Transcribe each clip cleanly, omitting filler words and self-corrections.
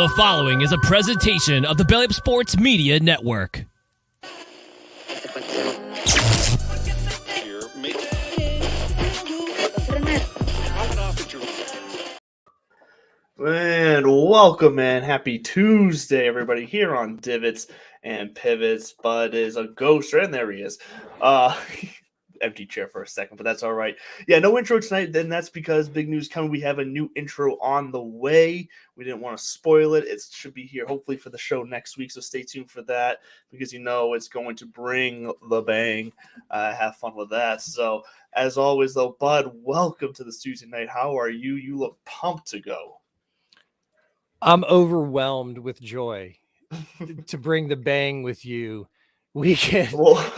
The following is a presentation of the Belly Up Sports Media Network. And welcome, man. Happy Tuesday, everybody, here on Divots and Pivots. Bud is a ghost, right? And there he is. Empty chair for a second, but that's all right. Yeah, no intro tonight. Then that's because big news coming. We have a new intro on the way. We didn't want to spoil it. It should be here hopefully for the show next week, so stay tuned for that because you know it's going to bring the bang. Have fun with that. So as always, though, Bud, welcome to the studio tonight. How are you? You look pumped to go. I'm overwhelmed with joy to bring the bang with you week in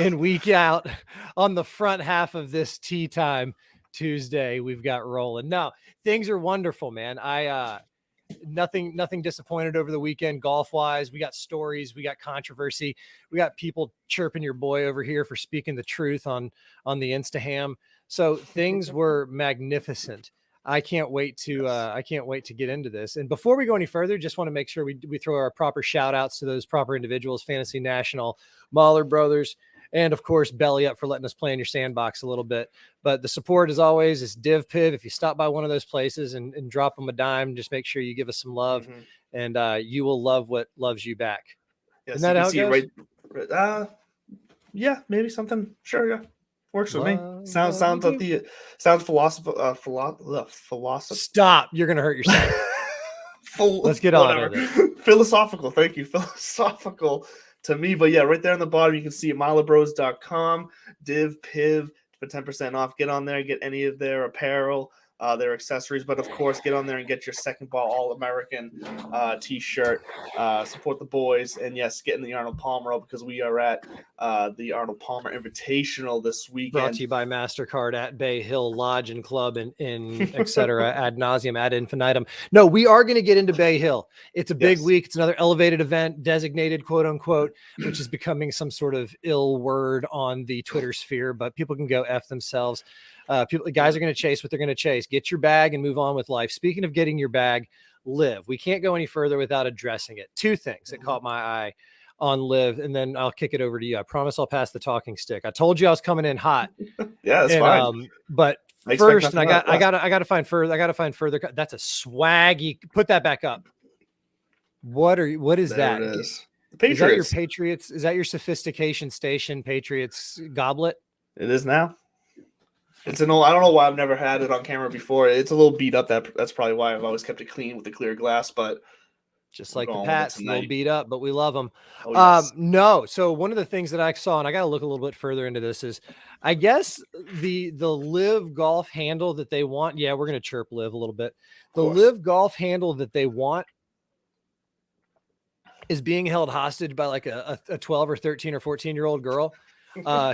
and week out on the front half of this tea time Tuesday. We've got rolling. No, things are wonderful, man. Nothing disappointed over the weekend golf wise. We got stories, we got controversy, we got people chirping your boy over here for speaking the truth on the Instaham. So things were magnificent. I can't wait to get into this. And before we go any further, just want to make sure we throw our proper shout outs to those proper individuals, Fantasy National, Mahler Brothers, and of course, Belly Up for letting us play in your sandbox a little bit. But the support, as always, is Div Piv. If you stop by one of those places and drop them a dime, just make sure you give us some love, and you will love what loves you back. Yes, Isn't that how it goes? Right, yeah, maybe something. Sure, yeah. Works for me. Sounds philosophical. Stop! You're gonna hurt yourself. Let's get on it. Philosophical. Thank you. Philosophical to me, but yeah, right there on the bottom you can see milebros.com. Div Piv for 10% off. Get on there, get any of their apparel, their accessories, but of course get on there and get your second ball All-American t-shirt. Support the boys, and yes, get in the Arnold Palmer because we are at the Arnold Palmer Invitational this weekend. Brought to you by MasterCard at Bay Hill Lodge and Club and et cetera, ad nauseum, ad infinitum. No, we are going to get into Bay Hill. It's a big week. It's another elevated event, designated, quote unquote, which is becoming some sort of ill word on the Twitter sphere, but people can go F themselves. Guys are going to chase what they're going to chase. Get your bag and move on with life. Speaking of getting your bag, Live. We can't go any further without addressing it. Two things that caught my eye on Live, and then I'll kick it over to you. I promise I'll pass the talking stick. I told you I was coming in hot. Yeah, that's fine. But first, and I got to find further. That's a swaggy. Put that back up. What is that? It is. The Is Patriots. that your Patriots? Is that your sophistication station Patriots goblet? It is now. It's an old. I don't know why I've never had it on camera before. It's a little beat up. That's probably why I've always kept it clean with the clear glass. But just like the Pats, a little beat up, but we love them. Oh, yes. No. So one of the things that I saw, and I got to look a little bit further into this, is I guess the Live Golf handle that they want. Yeah, we're going to chirp Live a little bit. The Live Golf handle that they want is being held hostage by like a 12 or 13 or 14-year-old girl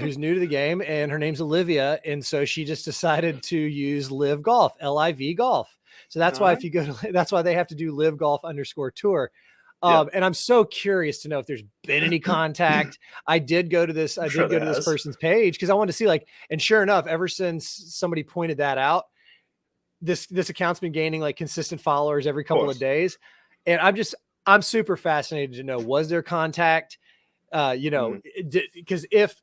who's new to the game, and her name's Olivia. And so she just decided to use Live Golf, LIV Golf. So that's why if you go to, that's why they have to do Live Golf _tour. And I'm so curious to know if there's been any contact. I did go to this person's page because I wanted to see and sure enough, ever since somebody pointed that out, this account's been gaining like consistent followers every couple of days. And I'm super fascinated to know, was there contact? Because if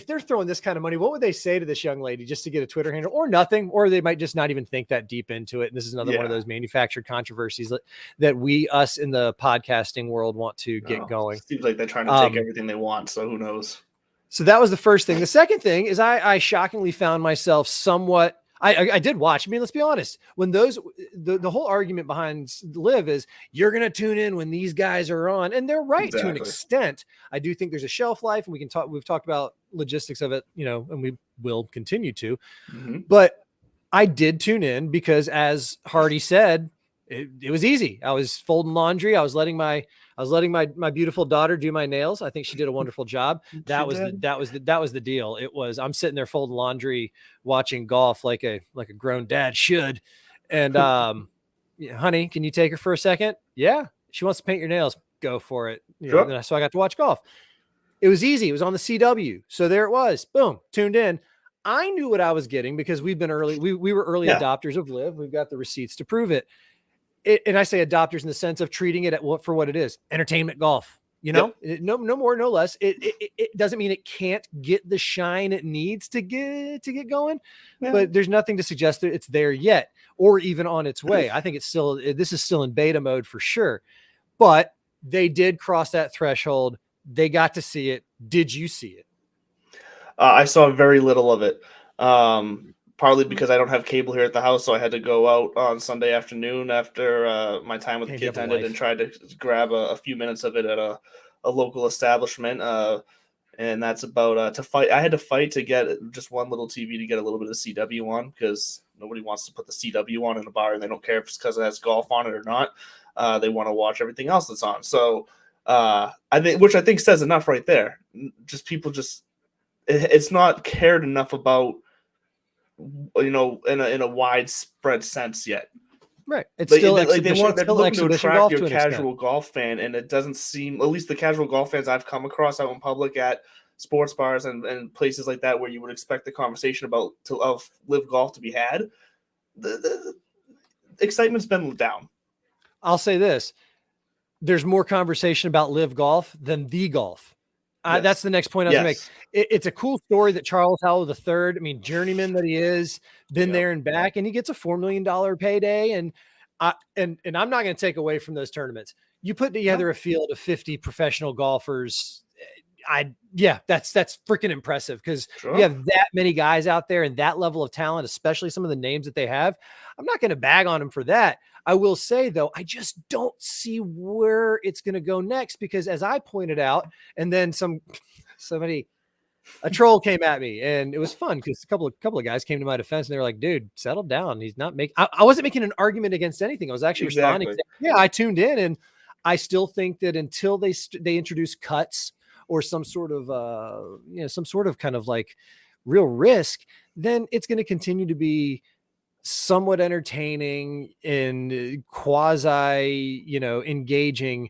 they're throwing this kind of money, what would they say to this young lady just to get a Twitter handle, or nothing? Or they might just not even think that deep into it. And this is another one of those manufactured controversies that us in the podcasting world want to get going. Seems like they're trying to take everything they want. So who knows? So that was the first thing. The second thing is I shockingly found myself somewhat, I did watch. I mean, let's be honest. When the whole argument behind Live is you're going to tune in when these guys are on, and they're right to an extent. I do think there's a shelf life, and we've talked about logistics of it, and we will continue to. But I did tune in because, as Hardy said, it was easy. I was folding laundry. I was letting my beautiful daughter do my nails. I think she did a wonderful job. That was the deal. It was, I'm sitting there folding laundry, watching golf like a grown dad should. And honey, can you take her for a second? Yeah. She wants to paint your nails. Go for it. So I got to watch golf. It was easy. It was on the CW. So there it was. Boom. Tuned in. I knew what I was getting because we've been early. We were early adopters of Live. We've got the receipts to prove it. and I say adopters in the sense of treating it for what it is, entertainment golf. No more, no less. It doesn't mean it can't get the shine it needs to get going, but there's nothing to suggest that it's there yet or even on its way. I think this is still in beta mode for sure, but they did cross that threshold. They got to see it. Did you see it? I saw very little of it. Partly because I don't have cable here at the house, so I had to go out on Sunday afternoon after my time with the kids ended and try to grab a few minutes of it at a local establishment. And that's about to fight. I had to fight to get just one little TV to get a little bit of CW on because nobody wants to put the CW on in a bar, and they don't care if it's because it has golf on it or not. They want to watch everything else that's on. So I think says enough right there. Just people it's not cared enough about, in a widespread sense yet. Right. It's still they're looking to attract your casual golf fan, and it doesn't seem, at least the casual golf fans I've come across out in public at sports bars and places like that where you would expect the conversation of live golf to be had, the excitement's been down. I'll say this. There's more conversation about live golf than the golf. Yes. That's the next point I was going to make. It's a cool story that Charles Howell III, I mean, journeyman that he is, been there and back, and he gets a $4 million payday. And I'm not going to take away from those tournaments. You put together a field of 50 professional golfers. That's freaking impressive because you have that many guys out there and that level of talent, especially some of the names that they have. I'm not going to bag on them for that. I will say, though, I just don't see where it's going to go next because, as I pointed out, and then a troll came at me, and it was fun because a couple of guys came to my defense, and they were like, "Dude, settle down. He's not making." I wasn't making an argument against anything. I was actually responding. I tuned in, and I still think that until they introduce cuts or some sort of kind of like real risk, then it's going to continue to be somewhat entertaining and quasi, engaging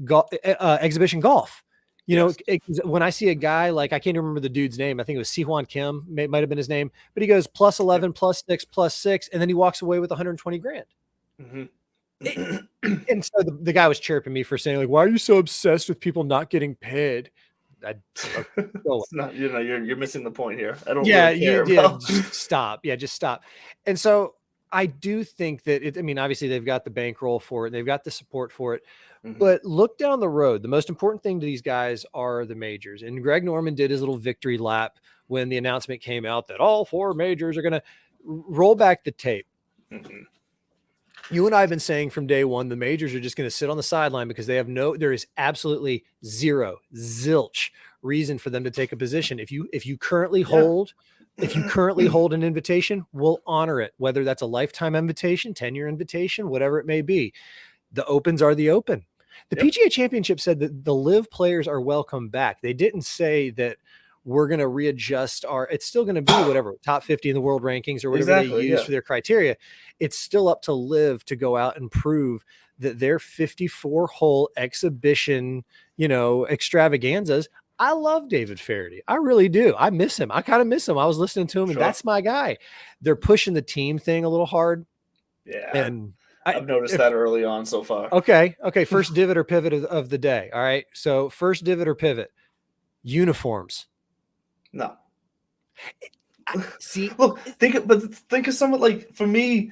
exhibition golf. When I see a guy like, I can't remember the dude's name. I think it was Sihwan Kim, might have been his name, but he goes plus 11, plus 6, plus 6, and then he walks away with 120 grand. Mm-hmm. And so the guy was chirping me for saying, like, why are you so obsessed with people not getting paid? It's not, you're missing the point here. I don't really care. Just stop. Yeah, just stop. And so I do think that obviously they've got the bankroll for it. They've got the support for it. Mm-hmm. But look down the road. The most important thing to these guys are the majors. And Greg Norman did his little victory lap when the announcement came out that all 4 majors are going to roll back the tape. Mm-hmm. You and I have been saying from day one, the majors are just going to sit on the sideline because there is absolutely zilch reason for them to take a position. If you currently hold an invitation, we'll honor it, whether that's a lifetime invitation, 10-year invitation, whatever it may be. The opens are the open. The PGA Championship said that the live players are welcome back. They didn't say that we're going to readjust it's still going to be whatever, top 50 in the world rankings or whatever they use for their criteria. It's still up to live to go out and prove that their 54-hole exhibition, extravaganzas. I love David Faraday. I really do. I miss him. I kind of miss him. I was listening to him and that's my guy. They're pushing the team thing a little hard. Yeah. And I've noticed that early on so far. Okay. First divot or pivot of the day. All right. So first divot or pivot, uniforms. No. See, look, think of some of, like, for me,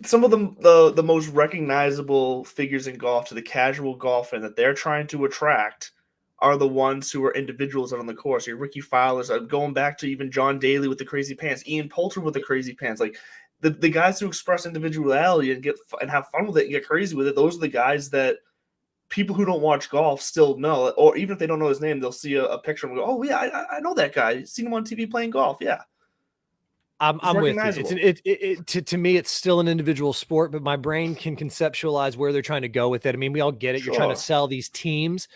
some of the most recognizable figures in golf to the casual golf fan that they're trying to attract are the ones who are individuals out on the course. Your Ricky Fowlers, going back to even John Daly with the crazy pants, Ian Poulter with the crazy pants, like the guys who express individuality and have fun with it and get crazy with it. Those are the guys that people who don't watch golf still know, or even if they don't know his name, they'll see a picture and go, "Oh yeah, I know that guy. Seen him on TV playing golf." Yeah, I'm with you. To me, it's still an individual sport, but my brain can conceptualize where they're trying to go with it. I mean, we all get it. Sure. You're trying to sell these teams,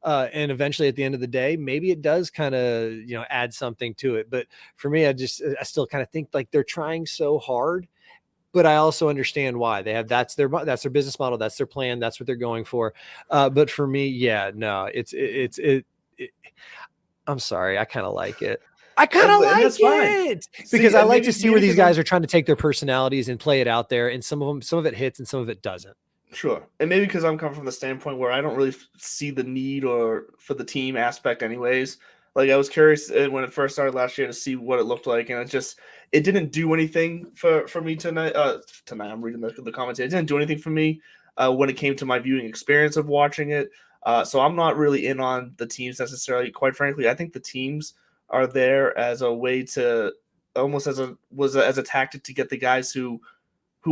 and eventually, at the end of the day, maybe it does kind of add something to it. But for me, I still kind of think like they're trying so hard. But I also understand why that's their business model. That's their plan. That's what they're going for. But for me, I'm sorry. I kind of like it. I kind of like that's fine. it because I like to see where these guys I'm are trying to take their personalities and play it out there, and some of it hits and some of it doesn't. Sure, and maybe because I'm coming from the standpoint where I don't really see the need or for the team aspect, anyways. Like I was curious when it first started last year to see what it looked like, and it didn't do anything for me tonight. Tonight I'm reading the comments. It didn't do anything for me when it came to my viewing experience of watching it. So I'm not really in on the teams necessarily. Quite frankly, I think the teams are there as a way to almost as a tactic to get the guys who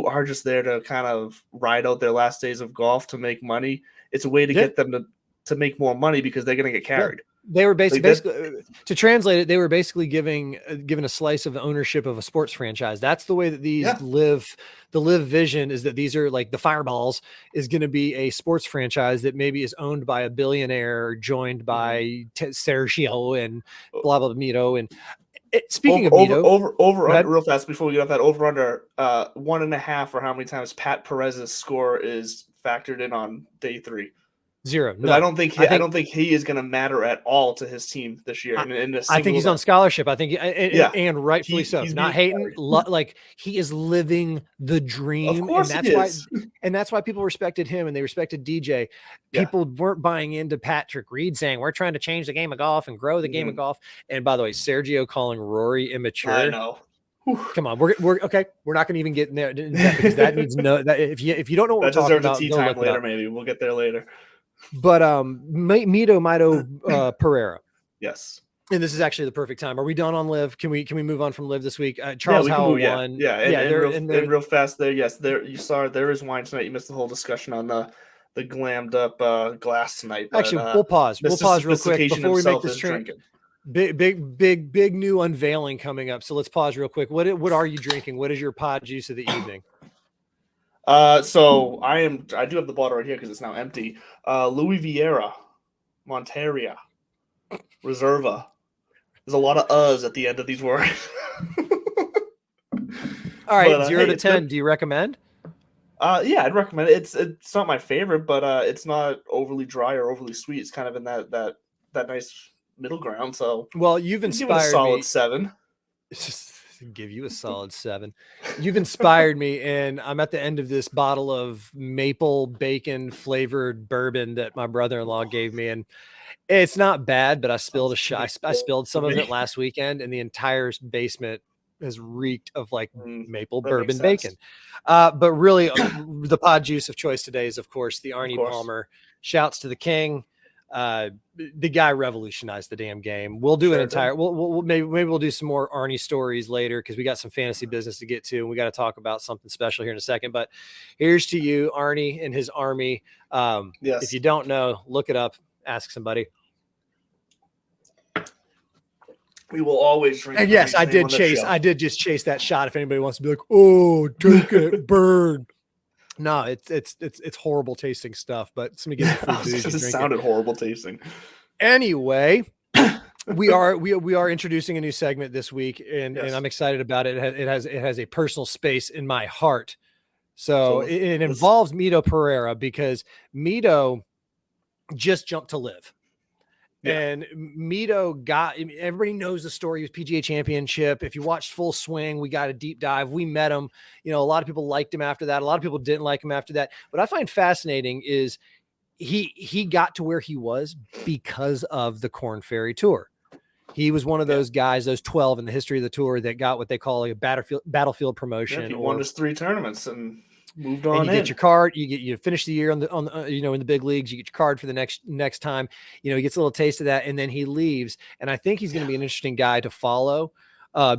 are just there to kind of ride out their last days of golf to make money. It's a way to get them to make more money because they're going to get carried. Yeah. They were basically to translate it, they were basically given a slice of the ownership of a sports franchise. That's the way that these live. The live vision is that these are like the Fireballs is going to be a sports franchise that maybe is owned by a billionaire, joined by Sergio and blah blah Mito. And speaking of Mito, over real fast before we get off that over under 1.5 or how many times Pat Perez's score is factored in on day 3. 0. No. I don't think he is going to matter at all to his team this year. I think he's on scholarship. I think, and rightfully so. He's not hating. Like he is living the dream, of course and that's why people respected him and they respected DJ. People weren't buying into Patrick Reed saying we're trying to change the game of golf and grow the game of golf. And by the way, Sergio calling Rory immature. I know. Come on, we're okay. We're not going to even get in there because that needs if you don't know what we're talking about, tea time later. Maybe we'll get there later. But Mito Pereira. Yes. And this is actually the perfect time. Are we done on Live? Can we move on from Live this week? Charles Howell won. Yeah. And real fast there. Yes, there you saw there is wine tonight. You missed the whole discussion on the glammed up glass tonight. But, actually, we'll pause. We'll pause real quick before we make this drink. Big new unveiling coming up. So let's pause real quick. What are you drinking? What is your pod juice of the evening? So I do have the bottle right here because it's now empty. Louis Vieira, Monteria, Reserva. There's a lot of uhs at the end of these words. All right, 0 to 10. Do you recommend? Yeah, I'd recommend it. It's not my favorite, but it's not overly dry or overly sweet. It's kind of in that nice middle ground. So you've inspired me. A solid me. 7. Give you a solid 7. You've inspired me, and I'm at the end of this bottle of maple bacon flavored bourbon that my brother-in-law gave me, and it's not bad, but I spilled I spilled some of it last weekend, and the entire basement has reeked of like maple bourbon bacon. But really, the pod juice of choice today is, of course, the Arnie Palmer. Shouts to the king. The guy revolutionized the damn game. We'll do maybe we'll do some more Arnie stories later because we got some fantasy business to get to and we got to talk about something special here in a second. But here's to you, Arnie and his army. If you don't know, look it up, ask somebody. We will always drink. And yes, I did just chase that shot. If anybody wants to be like, oh, drink it, burn. No, it's horrible tasting stuff, but somebody gets free booze. It sounded horrible tasting. Anyway, we are introducing a new segment this week, and I'm excited about it. It has a personal space in my heart. So it involves Mito Pereira because Mito just jumped to Live. Yeah. And Mito everybody knows the story of PGA Championship. If you watched Full Swing, we got a deep dive. We met him. A lot of people liked him after that. A lot of people didn't like him after that. What I find fascinating is he got to where he was because of the Korn Ferry Tour. He was one of those guys, those 12 in the history of the tour that got what they call a battlefield promotion. Yeah, he won his 3 tournaments and moved on. And you get your card. You finish the year on the in the big leagues. You get your card for the next time. He gets a little taste of that, and then he leaves. And I think he's going to be an interesting guy to follow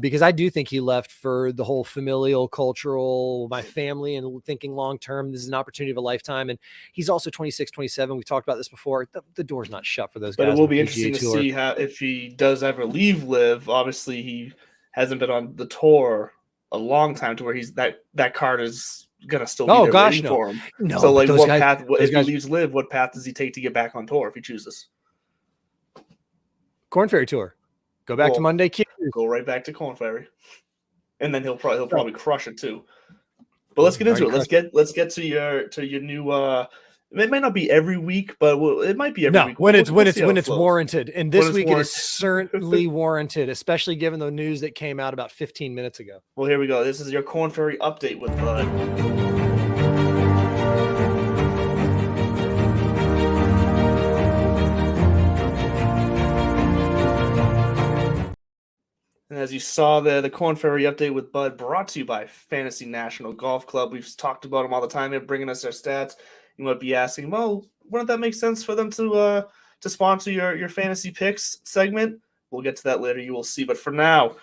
because I do think he left for the whole familial, cultural, my family, and thinking long term. This is an opportunity of a lifetime. And he's also 26, 27. We've talked about this before. The door's not shut for those guys. But it will be interesting to see if he does ever leave Live. Obviously, he hasn't been on the tour a long time to where that card is gonna still be there waiting for him. No, so like what path if he leaves Live, what path does he take to get back on tour if he chooses? Korn Ferry Tour. Go back to Monday Q. Go right back to Korn Ferry. And then he'll probably crush it too. But let's get into it. Let's get to your new It might not be every week, but it might be every week. When it's flows. warranted, and this week warranted. it is certainly warranted, especially given the news that came out about 15 minutes ago. Well, here we go. This is your Corn Ferry update with Bud. And as you saw there, the Corn Ferry update with Bud brought to you by Fantasy National Golf Club. We've talked about them all the time. They're bringing us their stats. You might be asking, well, wouldn't that make sense for them to sponsor your fantasy picks segment? We'll get to that later. You will see. But for now,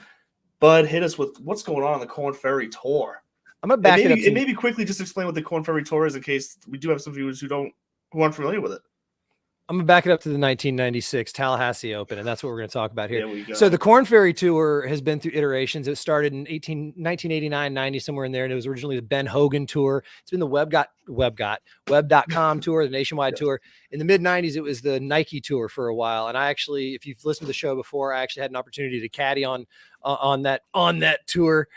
Bud, hit us with what's going on the Corn Ferry Tour. I'm gonna back it up. And maybe quickly just explain what the Corn Ferry Tour is in case we do have some viewers who aren't familiar with it. I'm going to back it up to the 1996 Tallahassee Open, and that's what we're going to talk about here. There we go. So the Corn Ferry Tour has been through iterations. It started in 1989, 90, somewhere in there, and it was originally the Ben Hogan Tour. It's been the Web.com Tour, the Nationwide Tour. In the mid-90s, it was the Nike Tour for a while. And I actually, if you've listened to the show before, I actually had an opportunity to caddy on that tour.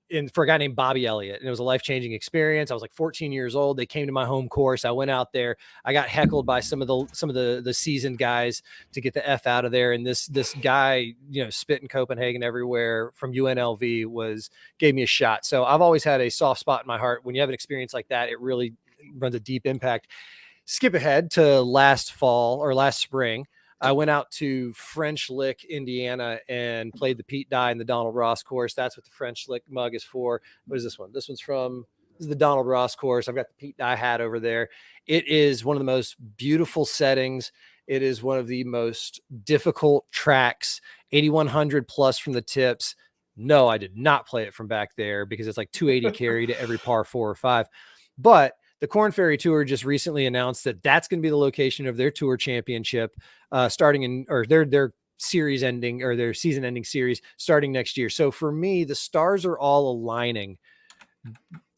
And for a guy named Bobby Elliott, and it was a life-changing experience. I was like 14 years old. They came to my home course. I went out there. I got heckled by some of the seasoned guys to get the F out of there. And this guy, spit in Copenhagen everywhere from UNLV gave me a shot. So I've always had a soft spot in my heart. When you have an experience like that, it really runs a deep impact. Skip ahead to last spring. I went out to French Lick, Indiana, and played the Pete Dye and the Donald Ross course. That's what the French Lick mug is for. What is this one? This is the Donald Ross course. I've got the Pete Dye hat over there. It is one of the most beautiful settings. It is one of the most difficult tracks, 8,100 plus from the tips. No, I did not play it from back there because it's like 280 carry to every par 4 or 5. But the Corn Ferry Tour just recently announced that that's going to be the location of their tour championship, their series ending or their season ending series starting next year. So for me, the stars are all aligning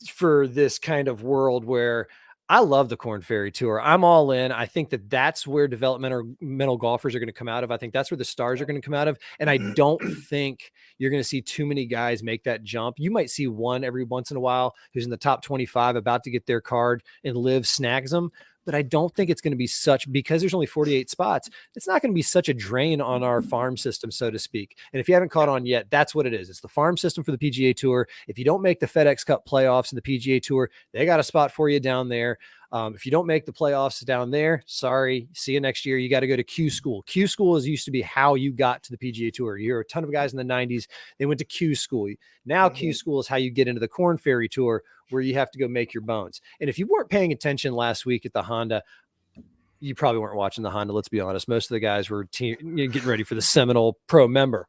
for this kind of world where I love the Corn Ferry Tour. I'm all in. I think that that's where developmental golfers are going to come out of. I think that's where the stars are going to come out of. And I don't think you're going to see too many guys make that jump. You might see one every once in a while who's in the top 25 about to get their card and Liv snags them. But I don't think it's going to be because there's only 48 spots. It's not going to be such a drain on our farm system, so to speak. And if you haven't caught on yet, that's what it is. It's the farm system for the PGA Tour. If you don't make the FedEx Cup playoffs in the PGA Tour, they got a spot for you down there. If you don't make the playoffs down there, sorry, see you next year. You got to go to Q School. Q School used to be how you got to the PGA Tour. You're a ton of guys in the 90s. They went to Q School. Now Q School is how you get into the Corn Ferry Tour, where you have to go make your bones. And if you weren't paying attention last week at the Honda, you probably weren't watching the Honda. Let's be honest. Most of the guys were getting ready for the Seminole Pro member.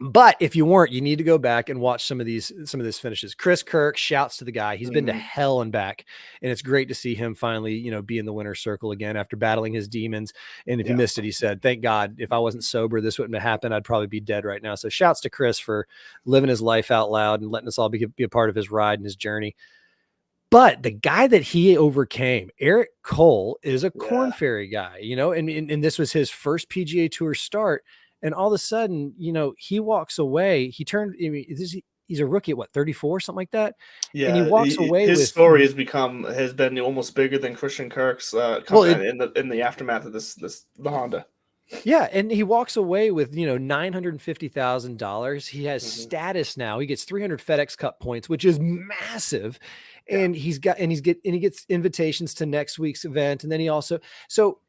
But if you weren't, you need to go back and watch some of these finishes. Chris Kirk, shouts to the guy. He's been to hell and back, and it's great to see him finally, be in the winner's circle again after battling his demons. And if you missed it, he said, "Thank God, if I wasn't sober, this wouldn't have happened. I'd probably be dead right now." So shouts to Chris for living his life out loud and letting us all be a part of his ride and his journey. But the guy that he overcame, Eric Cole, is a Corn Ferry guy, and this was his first PGA Tour start. And all of a sudden, he walks away. He's a rookie at 34, something like that. Yeah, and he walks away. His story has been almost bigger than Christian Kirk's in the aftermath of the Honda. Yeah, and he walks away with $950,000. He has status now. He gets 300 FedEx Cup points, which is massive. And he gets invitations to next week's event. And then he also, so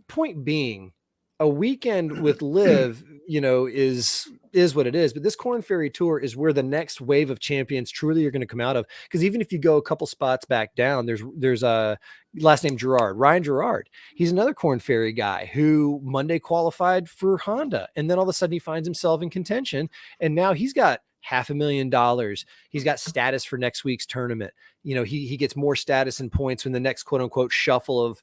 point being, a weekend with Liv, is what it is. But this Corn Ferry Tour is where the next wave of champions truly are going to come out of. Because even if you go a couple spots back down, there's a last name Gerard, Ryan Gerard. He's another Corn Ferry guy who Monday qualified for Honda, and then all of a sudden he finds himself in contention, and now he's got $500,000. He's got status for next week's tournament. He gets more status and points when the next quote unquote shuffle of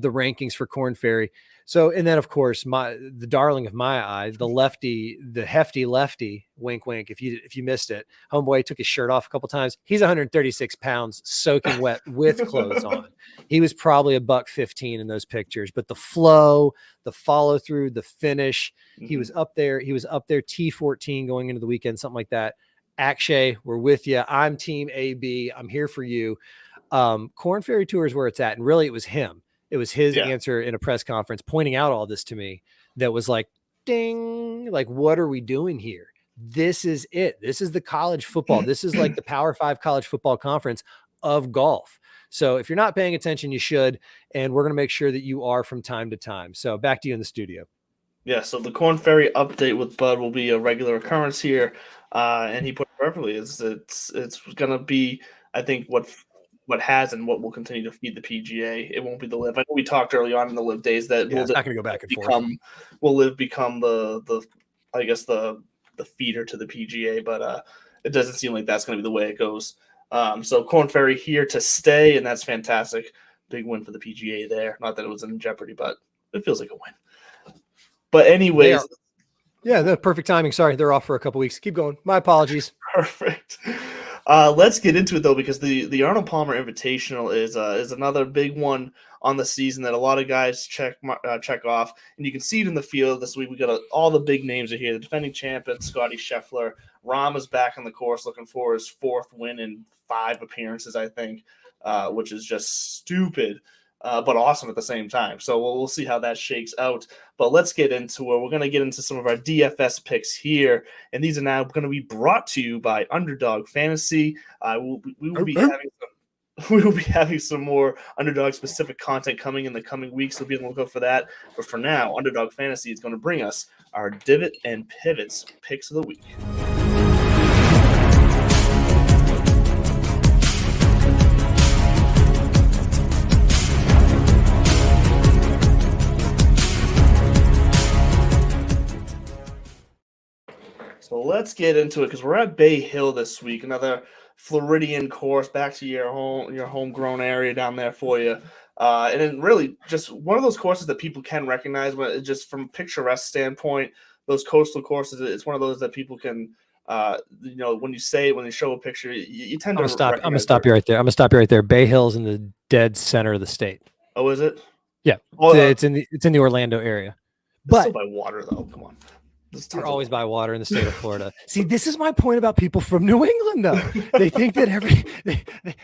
the rankings for Corn Ferry. So, and then of course, the darling of my eye, the hefty lefty, wink, wink. If you missed it, homeboy took his shirt off a couple times. He's 136 pounds, soaking wet with clothes on. He was probably $115 in those pictures, but the flow, the follow through, the finish, he was up there. He was up there T14 going into the weekend, something like that. Akshay, we're with you. I'm Team AB. I'm here for you. Corn Ferry Tour is where it's at. And really, it was him. It was his answer in a press conference pointing out all this to me that was like, ding, like, what are we doing here? This is it. This is the college football. This is like the Power 5 college football conference of golf. So if you're not paying attention, you should. And we're going to make sure that you are from time to time. So back to you in the studio. Yeah, so the Corn Ferry update with Bud will be a regular occurrence here. And he put it perfectly. It's going to be, I think, what has and what will continue to feed the PGA. It won't be the LIV. I know we talked early on in the LIV days that it's not going to go back and forth. Will LIV become the I guess the feeder to the PGA, but it doesn't seem like that's going to be the way it goes. So Corn Ferry here to stay, and that's fantastic. Big win for the PGA there. Not that it was in jeopardy, but it feels like a win. But anyways, the perfect timing. Sorry, they're off for a couple weeks. Keep going. My apologies. Perfect. Let's get into it though, because the Arnold Palmer Invitational is another big one on the season that a lot of guys check off, and you can see it in the field this week. We got all the big names are here. The defending champion Scotty Scheffler, Rahm is back on the course, looking for his 4th win in 5 appearances, I think, which is just stupid. But awesome at the same time. So we'll see how that shakes out. But let's get into it. We're going to get into some of our DFS picks here. And these are now going to be brought to you by Underdog Fantasy. We will be having some more Underdog-specific content coming in the coming weeks. So be on the lookout for that. But for now, Underdog Fantasy is going to bring us our Divot and Pivots picks of the week. So let's get into it because we're at Bay Hill this week, another Floridian course, back to your homegrown area down there for you. And then really just one of those courses that people can recognize, but just from a picturesque standpoint, those coastal courses, it's one of those that people can, when you show a picture, you tend to I'm going to stop you right there. I'm going to stop you right there. Bay Hill's in the dead center of the state. Oh, is it? Yeah. It's in the Orlando area. But still by water, though. Come on. You're always by water in the state of Florida. See, this is my point about people from New England, though. They think that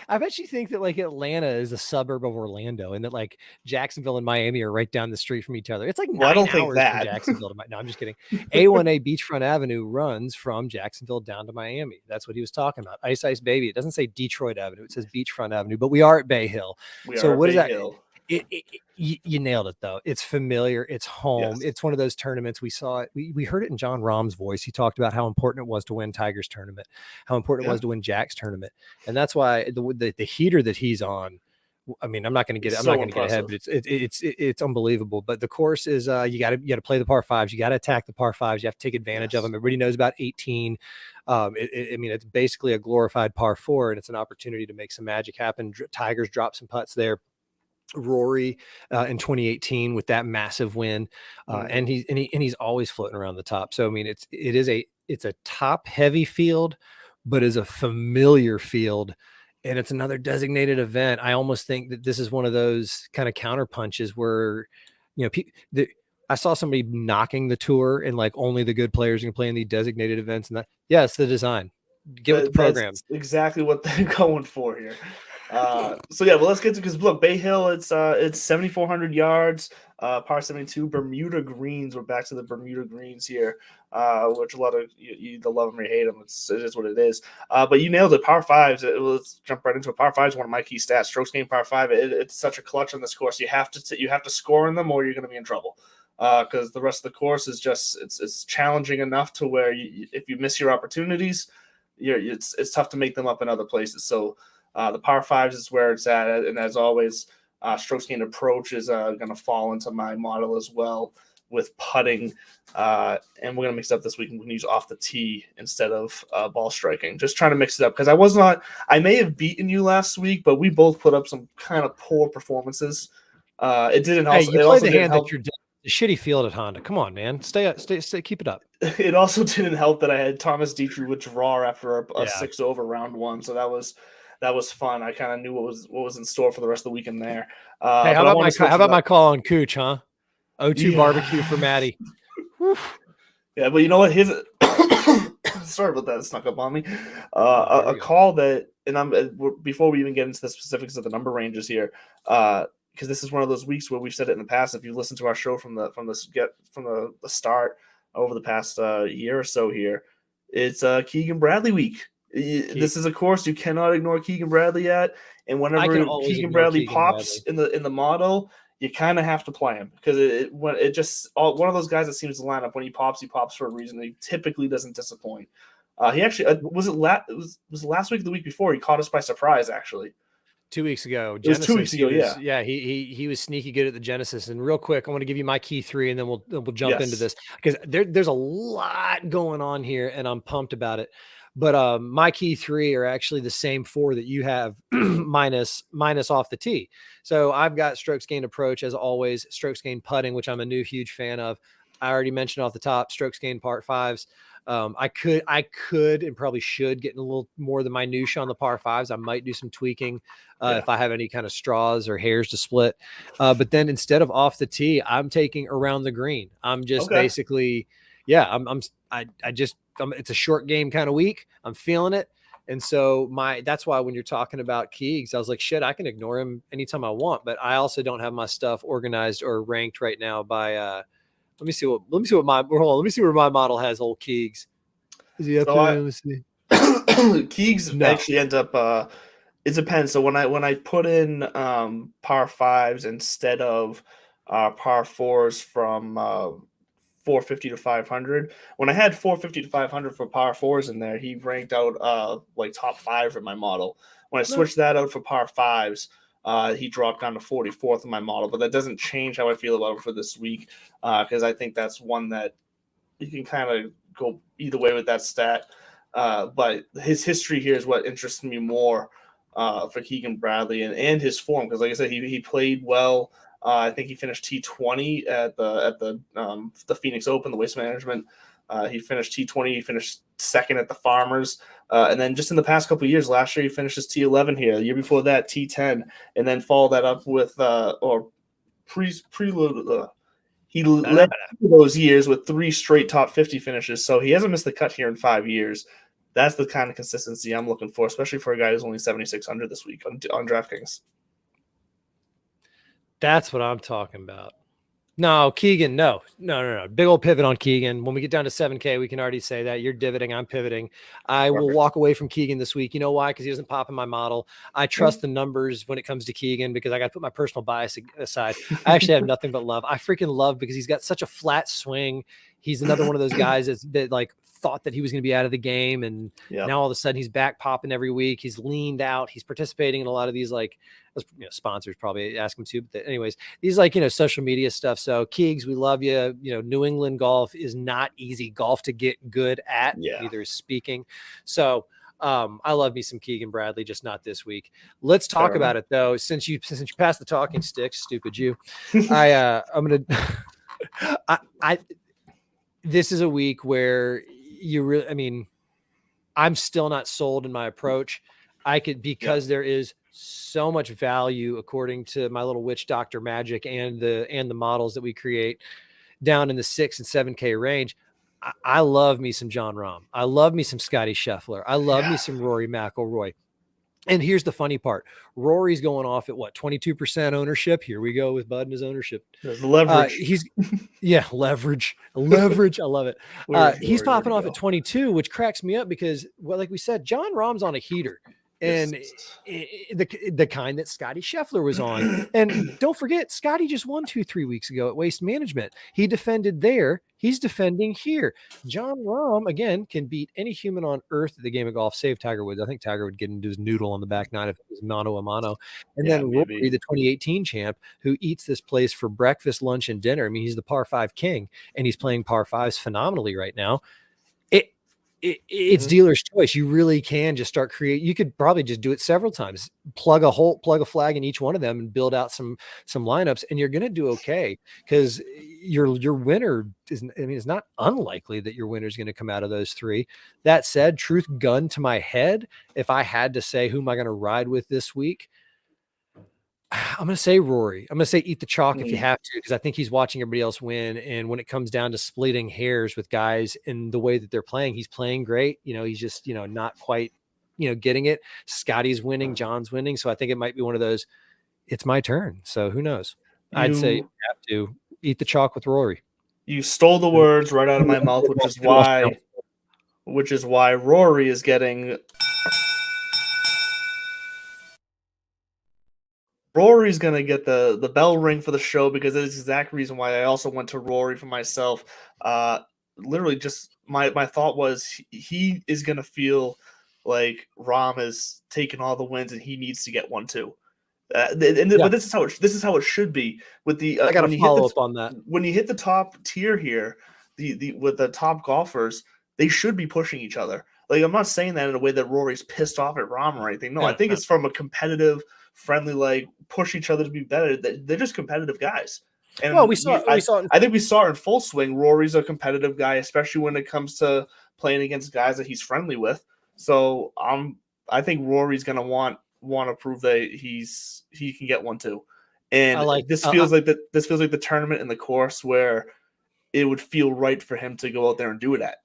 I bet you think that like Atlanta is a suburb of Orlando, and that like Jacksonville and Miami are right down the street from each other. It's like 9 hours from Jacksonville to Miami. No, I'm just kidding. A1A Beachfront Avenue runs from Jacksonville down to Miami. That's what he was talking about. Ice Ice Baby. It doesn't say Detroit Avenue. It says Beachfront Avenue. But we are at Bay Hill. What is that? You nailed it, though. It's familiar. It's home. Yes. It's one of those tournaments. We saw it. We heard it in John Rahm's voice. He talked about how important it was to win Tiger's tournament, how important it was to win Jack's tournament. And that's why the heater that he's on, I mean, I'm not going to get ahead, but it's unbelievable. But the course is you got to play the par 5s. You got to attack the par 5s. You have to take advantage of them. Everybody knows about 18. It's basically a glorified par 4, and it's an opportunity to make some magic happen. Tigers drop some putts there. Rory in 2018 with that massive win, and he's always floating around the top. So I mean, it's a top heavy field, but is a familiar field, and it's another designated event. I almost think that this is one of those kind of counter punches where, I saw somebody knocking the tour and like only the good players can play in the designated events, and it's the design. Get with the program. That's exactly what they're going for here. Let's get to, because look, Bay Hill, it's 7,400 yards, par 72, Bermuda greens. We're back to the Bermuda greens here, which a lot of you either love them or hate them. It is what it is. But you nailed it. Par 5s. Let's jump right into it. Par 5 is one of my key stats. Strokes gained par 5. It's such a clutch on this course. You have to score in them, or you're going to be in trouble. Because the rest of the course is just it's challenging enough to where if you miss your opportunities, it's tough to make them up in other places. So. The par 5s is where it's at, and as always, strokes gained approach is going to fall into my model as well with putting, and we're going to mix it up this week. We're going to use off the tee instead of ball striking. Just trying to mix it up because I may have beaten you last week, but we both put up some kind of poor performances. It didn't help. Hey, you played the hand that you're the shitty field at Honda. Come on, man. Stay, keep it up. It also didn't help that I had Thomas Dietrich withdraw after a 6 over round 1, so that was fun. I kind of knew what was in store for the rest of the weekend there. Hey, how about my call on Cooch, huh? 0-2 barbecue for Maddie. Yeah, but you know what? sorry about that. It snuck up on me. A call that, and before we even get into the specifics of the number ranges here, because this is one of those weeks where we've said it in the past. If you listen to our show from the start over the past year or so here, it's Keegan Bradley week. This is a course you cannot ignore Keegan Bradley at, and whenever Keegan Bradley pops in the model, you kind of have to play him because one of those guys that seems to line up when he pops for a reason. He typically doesn't disappoint. He actually was last week or the week before he caught us by surprise. Actually, 2 weeks ago. It was 2 weeks ago. Yeah. He was sneaky good at the Genesis. And real quick, I want to give you my key three, and then we'll jump into this because there's a lot going on here, and I'm pumped about it. But my key three are actually the same four that you have minus off the tee. So I've got strokes gained approach as always, strokes gained putting, which I'm a new huge fan of. I already mentioned off the top, strokes gained par fives. I could and probably should get in a little more of the minutia on the par fives. I might do some tweaking if I have any kind of straws or hairs to split. But then instead of off the tee, I'm taking around the green. I'm just basically, it's a short game kind of week. I'm feeling it. And so that's why when you're talking about Keegs, I was like, shit, I can ignore him anytime I want, but I also don't have my stuff organized or ranked right now by, let me see where my model has old Keegs. Is he up there? Let me see. Keegs actually end up, it depends. So when I put in par fives instead of par fours from 450 to 500. When I had 450 to 500 for par fours in there, he ranked out like top 5 in my model. When I switched that out for par fives, he dropped down to 44th in my model. But that doesn't change how I feel about him for this week because I think that's one that you can kind of go either way with that stat. But his history here is what interests me more for Keegan Bradley and his form because, like I said, he played well. I think he finished T20 at the Phoenix Open, the Waste Management. He finished T20. He finished second at the Farmers, and then just in the past couple of years, last year he finished his T11 here. The year before that, T10, and then followed that up with he led those years with 3 straight top 50 finishes. So he hasn't missed the cut here in 5 years. That's the kind of consistency I'm looking for, especially for a guy who's only 7,600 this week on DraftKings. That's what I'm talking about. No, Keegan, no. Big old pivot on Keegan. When we get down to 7K, we can already say that. You're divoting, I'm pivoting. I will walk away from Keegan this week. You know why? Because he doesn't pop in my model. I trust the numbers when it comes to Keegan because I got to put my personal bias aside. I actually have nothing but love. I freaking love because he's got such a flat swing. He's another one of those guys that like thought that he was going to be out of the game. And now all of a sudden he's back popping every week. He's leaned out. He's participating in a lot of these like sponsors probably ask him to, but anyways, these like, social media stuff. So Keegs, we love you. New England golf is not easy golf to get good at. Neither is speaking. So I love me some Keegan Bradley, just not this week. Let's talk about it though. Since you passed the talking stick, stupid you, I'm going to, this is a week where you really, I'm still not sold in my approach. There is so much value according to my little witch doctor magic and the models that we create down in the 6 and 7K range. I love me some John Rahm. I love me some Scotty Scheffler. I love me some Rory McIlroy. And here's the funny part. Rory's going off at 22% ownership. Here we go with Bud and his ownership. There's leverage. Leverage. I love it. He's popping off at 22, which cracks me up because, like we said, John Rahm's on a heater. And the kind that Scotty Scheffler was on. And don't forget, Scotty just won 2-3 weeks ago at Waste Management. He defended there. He's defending here. John Rahm, again, can beat any human on earth at the game of golf, save Tiger Woods. I think Tiger would get into his noodle on the back nine if it was mano a mano. And then Rory, the 2018 champ, who eats this place for breakfast, lunch, and dinner. He's the par 5 king, and he's playing par 5s phenomenally right now. It's dealer's choice. You really can just start creating. You could probably just do it several times, plug a flag in each one of them and build out some lineups, and you're going to do okay because your winner is, it's not unlikely that your winner is going to come out of those 3. That said, truth gun to my head, if I had to say, who am I going to ride with this week? I'm going to say Rory. I'm going to say eat the chalk if you Mm. have to, because I think he's watching everybody else win. And when it comes down to splitting hairs with guys in the way that they're playing, he's playing great. He's just, not quite, getting it. Scotty's winning, John's winning. So I think it might be one of those, it's my turn. So who knows? I'd say you You have to eat the chalk with Rory. you stole the words right out of my mouth, which is why Rory is getting. Rory's gonna get the bell ring for the show because that is the exact reason why I also went to Rory for myself. Literally, just my thought was he is gonna feel like Rom is taking all the wins and he needs to get one too. But this is how it should be with the I got to follow up on that. When you hit the top tier here, the with the top golfers, they should be pushing each other. Like, I'm not saying that in a way that Rory's pissed off at Rom or anything. No, I think it's from a competitive, friendly, like, push each other to be better. They're just competitive guys. And well, we saw it. I think we saw it in full swing. Rory's a competitive guy, especially when it comes to playing against guys that he's friendly with. So I think Rory's gonna want to prove that he can get one too. And this feels like the tournament and the course where it would feel right for him to go out there and do it at.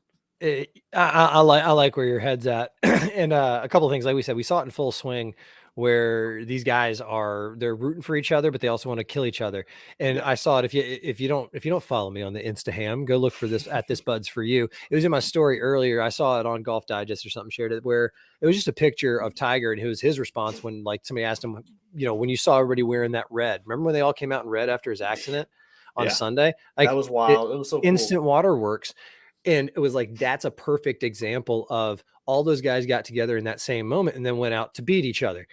I like where your head's at. And a couple of things, like we said, we saw it in full swing where these guys they're rooting for each other, but they also want to kill each other. And I saw it. If you don't follow me on the Instaham, go look for this at This Buds For You. It was in my story earlier. I saw it on Golf Digest or something, shared it, where it was just a picture of Tiger, and it was his response when, like, somebody asked him, when you saw everybody wearing that red. Remember when they all came out in red after his accident on Sunday? Like, that was wild. It was so cool. Instant waterworks. And it was like, that's a perfect example of all those guys got together in that same moment and then went out to beat each other.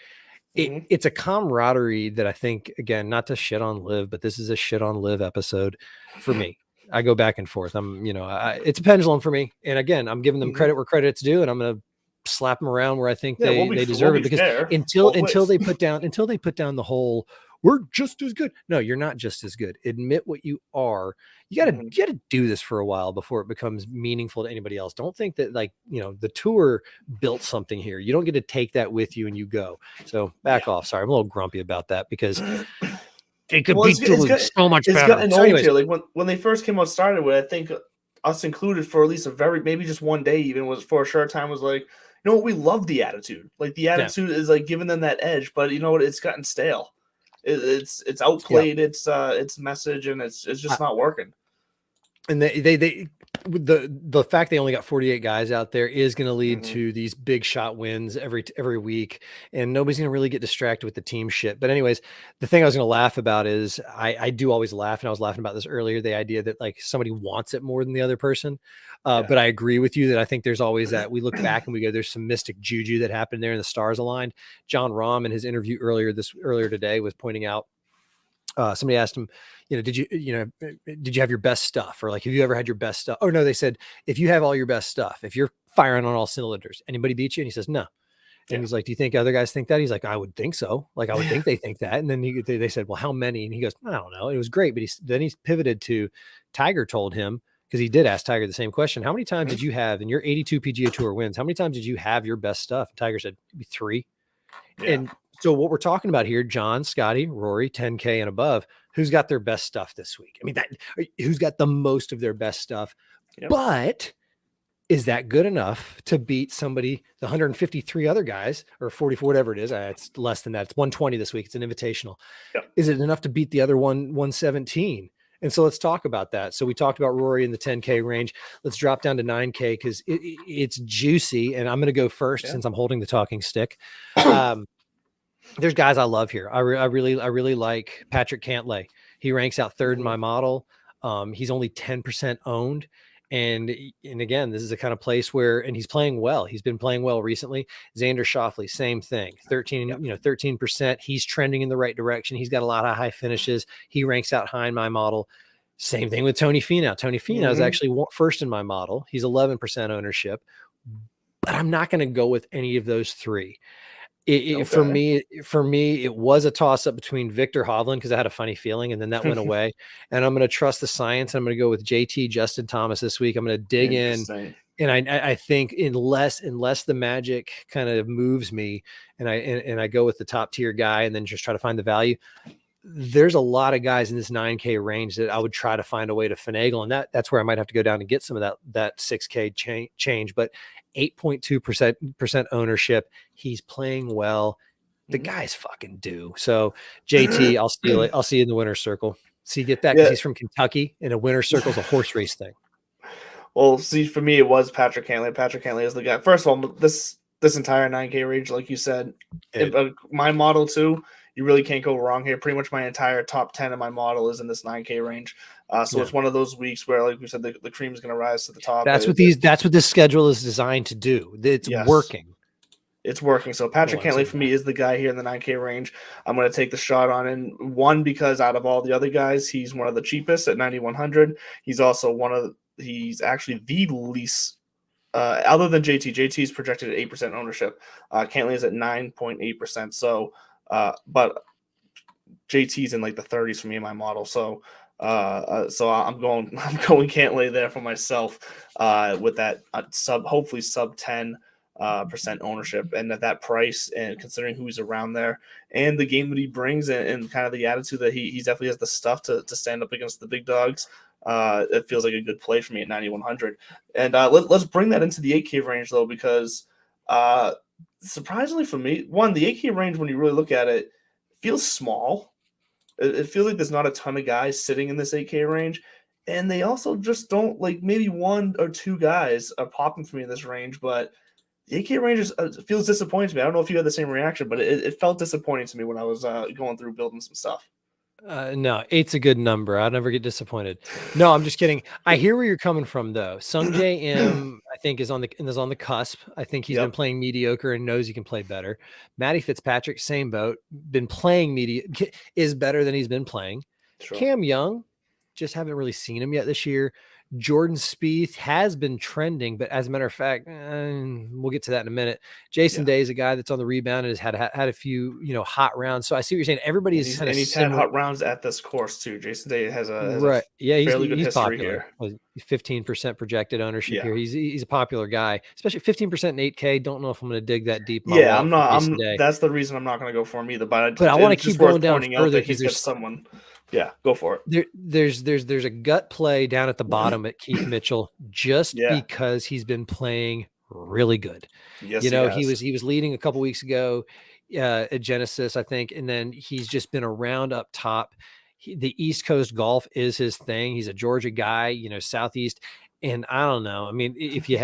It's a camaraderie that I think, again, not to shit on Liv, but this is a shit on Liv episode for me. I go back and forth. It's a pendulum for me. And again, I'm giving them credit where credit's due, and I'm going to slap them around where I think they deserve it, because until they put down the whole, we're just as good. No, you're not just as good. Admit what you are. You gotta do this for a while before it becomes meaningful to anybody else. Don't think that, like, the tour built something here. You don't get to take that with you and you go. So back off. Sorry, I'm a little grumpy about that because it could be doing so much better. It's gotten old here. Like when they first came out, started with, I think us included, for at least maybe just one day, even was for a short time, was like, you know what, we love the attitude. Like, the attitude is like giving them that edge, but you know what, it's gotten stale. It's outplayed its message, and it's just not working. And the fact they only got 48 guys out there is going to lead to these big shot wins every week, and nobody's going to really get distracted with the team shit. But anyways, the thing I was going to laugh about is I do always laugh, and I was laughing about this earlier, the idea that, like, somebody wants it more than the other person. But I agree with you that I think there's always that we look back and we go, there's some mystic juju that happened there and the stars aligned. John Rahm, in his interview earlier today, was pointing out, somebody asked him, did you have your best stuff? Or, like, have you ever had your best stuff? Oh no, they said, if you have all your best stuff, if you're firing on all cylinders, anybody beat you? And he says, no. And he's like, do you think other guys think that? He's like, I would think so. Like, I would think they think that. And then they said, well, how many? And he goes, I don't know. It was great. But then he pivoted to Tiger told him, because he did ask Tiger the same question. How many times did you have in your 82 PGA Tour wins? How many times did you have your best stuff? And Tiger said, maybe 3. Yeah. And so what we're talking about here, John, Scotty, Rory, 10K and above, who's got their best stuff this week? I mean, who's got the most of their best stuff? Yep. But is that good enough to beat somebody, the 153 other guys, or 44, whatever it is? It's less than that. It's 120 this week. It's an invitational. Yep. Is it enough to beat the other 117? And so let's talk about that. So we talked about Rory in the 10K range. Let's drop down to 9K because it's juicy. And I'm going to go first since I'm holding the talking stick. There's guys I love here. I really like Patrick Cantlay. He ranks out third in my model. He's only 10% owned. And again, this is the kind of place where, and he's playing well. He's been playing well recently. Xander Schauffele, same thing. 13%. He's trending in the right direction. He's got a lot of high finishes. He ranks out high in my model. Same thing with Tony Finau. Tony Finau is actually first in my model. He's 11% ownership, but I'm not going to go with any of those 3. For me, it was a toss up between Victor Hovland, because I had a funny feeling, and then that went away. And I'm going to trust the science. I'm going to go with JT Justin Thomas this week. I'm going to dig in And I think unless the magic kind of moves me and I go with the top tier guy and then just try to find the value, there's a lot of guys in this 9K range that I would try to find a way to finagle. And that's where I might have to go down and get some of that 6K change, but 8.2% ownership. He's playing well. The guy's fucking due. So JT, I'll steal it. I'll see you in the winner's circle. See, get that? Cause he's from Kentucky and a winner's circle is a horse race thing. Well, see, for me, it was Patrick Cantlay. Patrick Cantlay is the guy. First of all, this entire 9K range, like you said, my model too, you really can't go wrong here. Pretty much my entire top 10 of my model is in this 9K range. So it's one of those weeks where, like we said, the cream is going to rise to the top. That's what this schedule is designed to do. It's working. It's working. So Patrick Cantlay for me is the guy here in the 9K range. I'm going to take the shot on him. One, because out of all the other guys, he's one of the cheapest at 9,100. He's also he's actually the least, other than JT. JT is projected at 8% ownership. Cantlay is at 9.8%. So, but JT's in like the 30s for me in my model. So, I'm going Cantlay there for myself, with that hopefully sub 10 percent ownership, and at that price, and considering who he's around there and the game that he brings, and kind of the attitude that he definitely has the stuff to stand up against the big dogs. It feels like a good play for me at 9,100. And let's bring that into the 8K range though, because surprisingly for me, the 8K range, when you really look at it, feels small. It feels like there's not a ton of guys sitting in this 8K range. And they also just don't, like, maybe one or two guys are popping for me in this range, but the 8K range feels disappointing to me. I don't know if you had the same reaction, but it felt disappointing to me when I was going through building some stuff. No, 8's a good number. I'll never get disappointed. No, I'm just kidding. I hear where you're coming from though. Sungjae M, I think is on the cusp. I think he's been playing mediocre and knows he can play better. Matty Fitzpatrick, same boat, been playing is better than he's been playing. Sure. Cam Young, just haven't really seen him yet this year. Jordan Spieth has been trending, but as a matter of fact, we'll get to that in a minute. Jason Day is a guy that's on the rebound and has had a few, hot rounds. So I see what you're saying. Everybody is kind of he's had hot rounds at this course too. Jason Day has a fairly good history popular here. 15% projected ownership here. He's a popular guy, especially 15% in 8K. Don't know if I'm going to dig that deep. I'm not. That's the reason I'm not going to go for him either. But I want to keep going down further because there's someone. Yeah, go for it. There's a gut play down at the bottom at Keith Mitchell, just because he's been playing really good. Yes, he was leading a couple weeks ago at Genesis, I think, and then he's just been around up top. The East Coast golf is his thing. He's a Georgia guy, Southeast. And I don't know. I mean, if you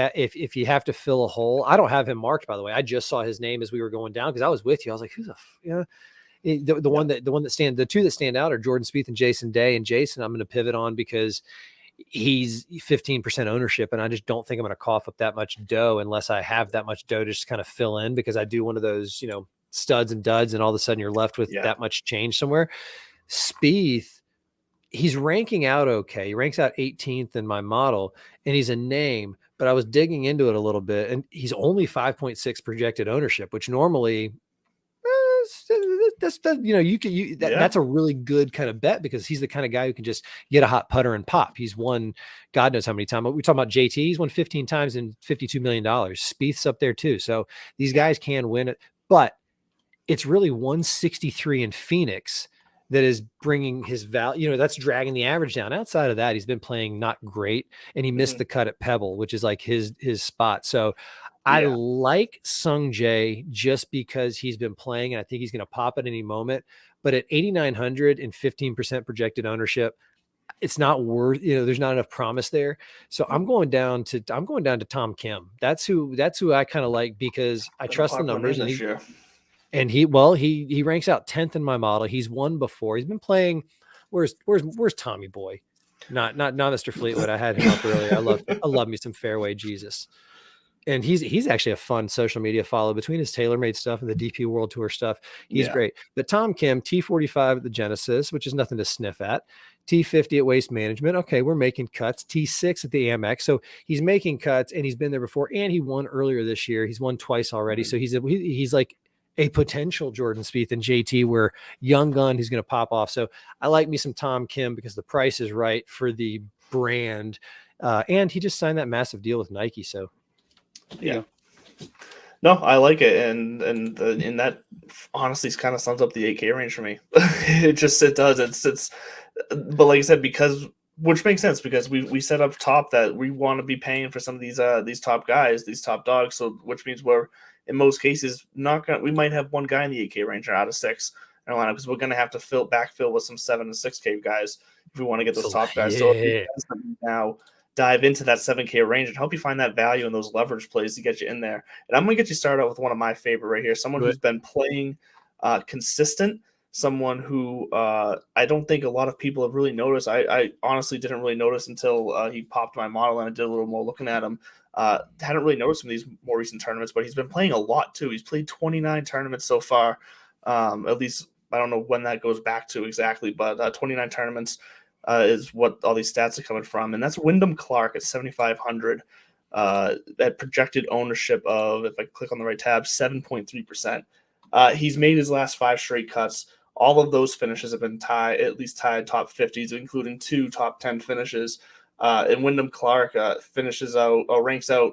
have to fill a hole, I don't have him marked, by the way. I just saw his name as we were going down because I was with you. I was like, who's the two that stand out are Jordan Spieth and Jason Day. And Jason, I'm going to pivot on because he's 15% ownership, and I just don't think I'm going to cough up that much dough unless I have that much dough to just kind of fill in, because I do one of those, studs and duds, and all of a sudden you're left with that much change somewhere. Spieth, he's ranking out okay. He ranks out 18th in my model, and he's a name, but I was digging into it a little bit, and he's only 5.6 projected ownership, which normally that's a really good kind of bet, because he's the kind of guy who can just get a hot putter and pop. He's won God knows how many times. We're talking about JT. He's won 15 times and $52 million. Spieth's up there too. So these guys can win it, but it's really 163 in Phoenix that is bringing his value. That's dragging the average down. Outside of that, he's been playing not great, and he missed the cut at Pebble, which is like his spot. So I like Sungjae just because he's been playing, and I think he's going to pop at any moment. But at 8,900 and 15% projected ownership, it's not worth, there's not enough promise there. So I'm going down to Tom Kim. That's who I kind of like, because I trust the numbers, and he ranks out 10th in my model. He's won before. He's been playing. Where's Tommy Boy? Not Mr. Fleetwood. I had him up earlier. I love me some fairway Jesus. And he's actually a fun social media follow between his TaylorMade stuff and the DP World Tour stuff. He's great. But Tom Kim, T45 at the Genesis, which is nothing to sniff at. T50 at Waste Management. Okay, we're making cuts. T6 at the Amex. So he's making cuts, and he's been there before, and he won earlier this year. He's won twice already. So he's like a potential Jordan Spieth and JT, where young gun, he's going to pop off. So I like me some Tom Kim because the price is right for the brand. And he just signed that massive deal with Nike. So yeah. No, I like it, and that honestly kind of sums up the 8K range for me. It does. It's but like I said, which makes sense because we set up top that we want to be paying for some of these top guys, these top dogs. So which means we're in most cases we might have one guy in the 8K range out of 6 in our lineup because we're gonna have to backfill with some 7 and 6K guys if we want to get those top guys. So if now dive into that 7K range and help you find that value in those leverage plays to get you in there. And I'm going to get you started out with one of my favorite right here. Someone who's been playing consistent, someone who I don't think a lot of people have really noticed. I honestly didn't really notice until he popped my model and I did a little more looking at him. Hadn't really noticed him in these more recent tournaments, but he's been playing a lot too. He's played 29 tournaments so far. At least I don't know when that goes back to exactly, but 29 tournaments. Is what all these stats are coming from. And that's Wyndham Clark at 7,500 at projected ownership of, if I click on the right tab, 7.3%. He's made his last 5 straight cuts. All of those finishes have been at least tied top 50s, including 2 top 10 finishes. And Wyndham Clark ranks out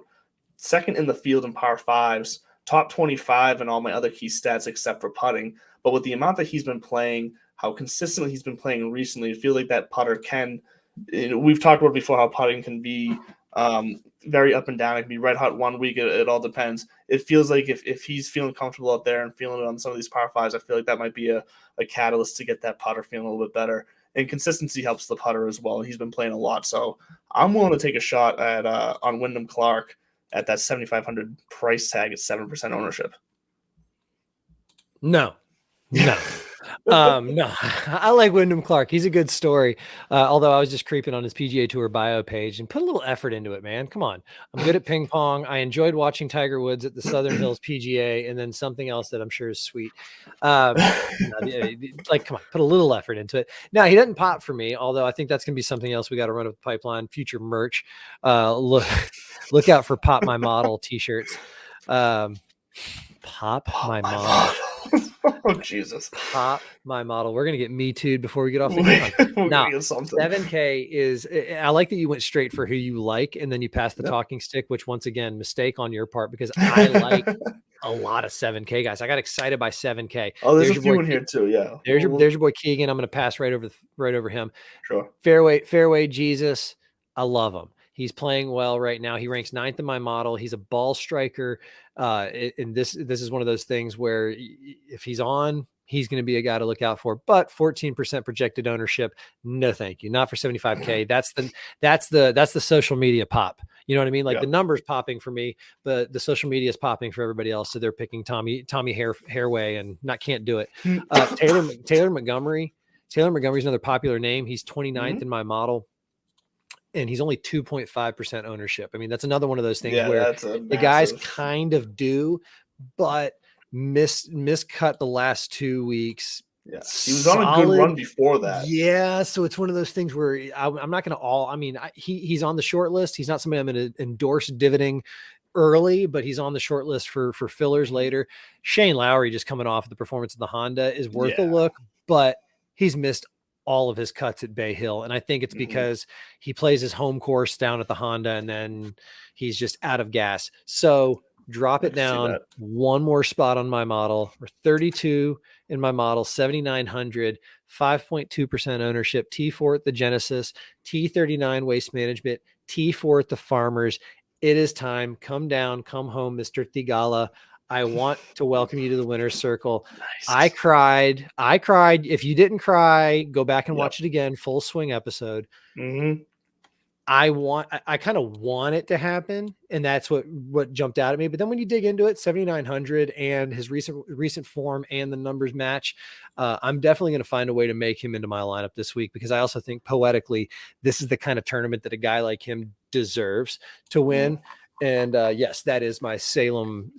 second in the field in par 5s, top 25 in all my other key stats except for putting. But with the amount that he's been playing, how consistently he's been playing recently, I feel like that putter we've talked about before how putting can be very up and down. It can be red hot one week. It all depends. It feels like if he's feeling comfortable out there and feeling it on some of these par 5s, I feel like that might be a catalyst to get that putter feeling a little bit better. And consistency helps the putter as well. He's been playing a lot. So I'm willing to take a shot at on Wyndham Clark at that 7,500 price tag at 7% ownership. No. No, I like Wyndham Clark. He's a good story. Although I was just creeping on his PGA Tour bio page and put a little effort into it, man. Come on. I'm good at ping pong. I enjoyed watching Tiger Woods at the Southern Hills PGA and then something else that I'm sure is sweet. Come on, put a little effort into it. Now, he doesn't pop for me, although I think that's going to be something else we got to run up the pipeline, future merch. Look out for Pop My Model t-shirts. Pop my model. Oh, Jesus. Pop my model. We're going to get Me Too'd before we get off the ground. Now, 7K is, I like that you went straight for who you like, and then you passed the talking stick, which once again, mistake on your part, because I like a lot of 7K guys. I got excited by 7K. Oh, there's a few in here too. Yeah. There's your boy Keegan. I'm going to pass right over him. Sure. Fairway Jesus. I love him. He's playing well right now. He ranks 9th in my model. He's a ball striker. And this is one of those things where if he's on, he's going to be a guy to look out for. But 14% projected ownership, no thank you. Not for 75K. That's the social media pop. You know what I mean? Like the numbers popping for me, but the social media is popping for everybody else. So they're picking Tommy Hairway and can't do it. Taylor Montgomery. Taylor Montgomery's another popular name. He's 29th in my model. And he's only 2.5% ownership. I mean, that's another one of those things where the guys kind of do, but miscut the last 2 weeks. Yeah, he was on a good run before that. Yeah, so it's one of those things where I'm not going to he's on the short list. He's not somebody I'm going to endorse dividending early, but he's on the short list for fillers later. Shane Lowry, just coming off of the performance of the Honda, is worth a look, but he's missed all of his cuts at Bay Hill. And I think it's because he plays his home course down at the Honda and then he's just out of gas. So drop it down one more spot on my model. We're 32 in my model, 7,900, 5.2% ownership, T4 at the Genesis, T39 Waste Management, T4 at the Farmers. It is time. Come down, come home, Mr. Thigala. I want to welcome you to the winner's circle. Nice. I cried. If you didn't cry, go back and watch it again. Full swing episode. I kind of want it to happen. And that's what jumped out at me. But then when you dig into it, 7,900 and his recent form and the numbers match, I'm definitely going to find a way to make him into my lineup this week, because I also think poetically, this is the kind of tournament that a guy like him deserves to win. And yes, that is my Salem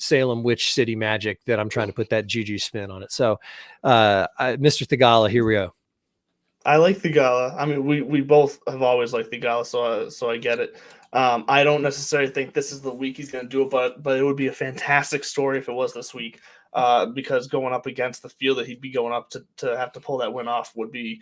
Witch City magic that I'm trying to put that juju spin on it. So, Mr. Thigala, here we go. I like Thigala. I mean, we both have always liked Thigala, so I get it. I don't necessarily think this is the week he's going to do it, but it would be a fantastic story if it was this week. Because going up against the field that he'd be going up to have to pull that win off would be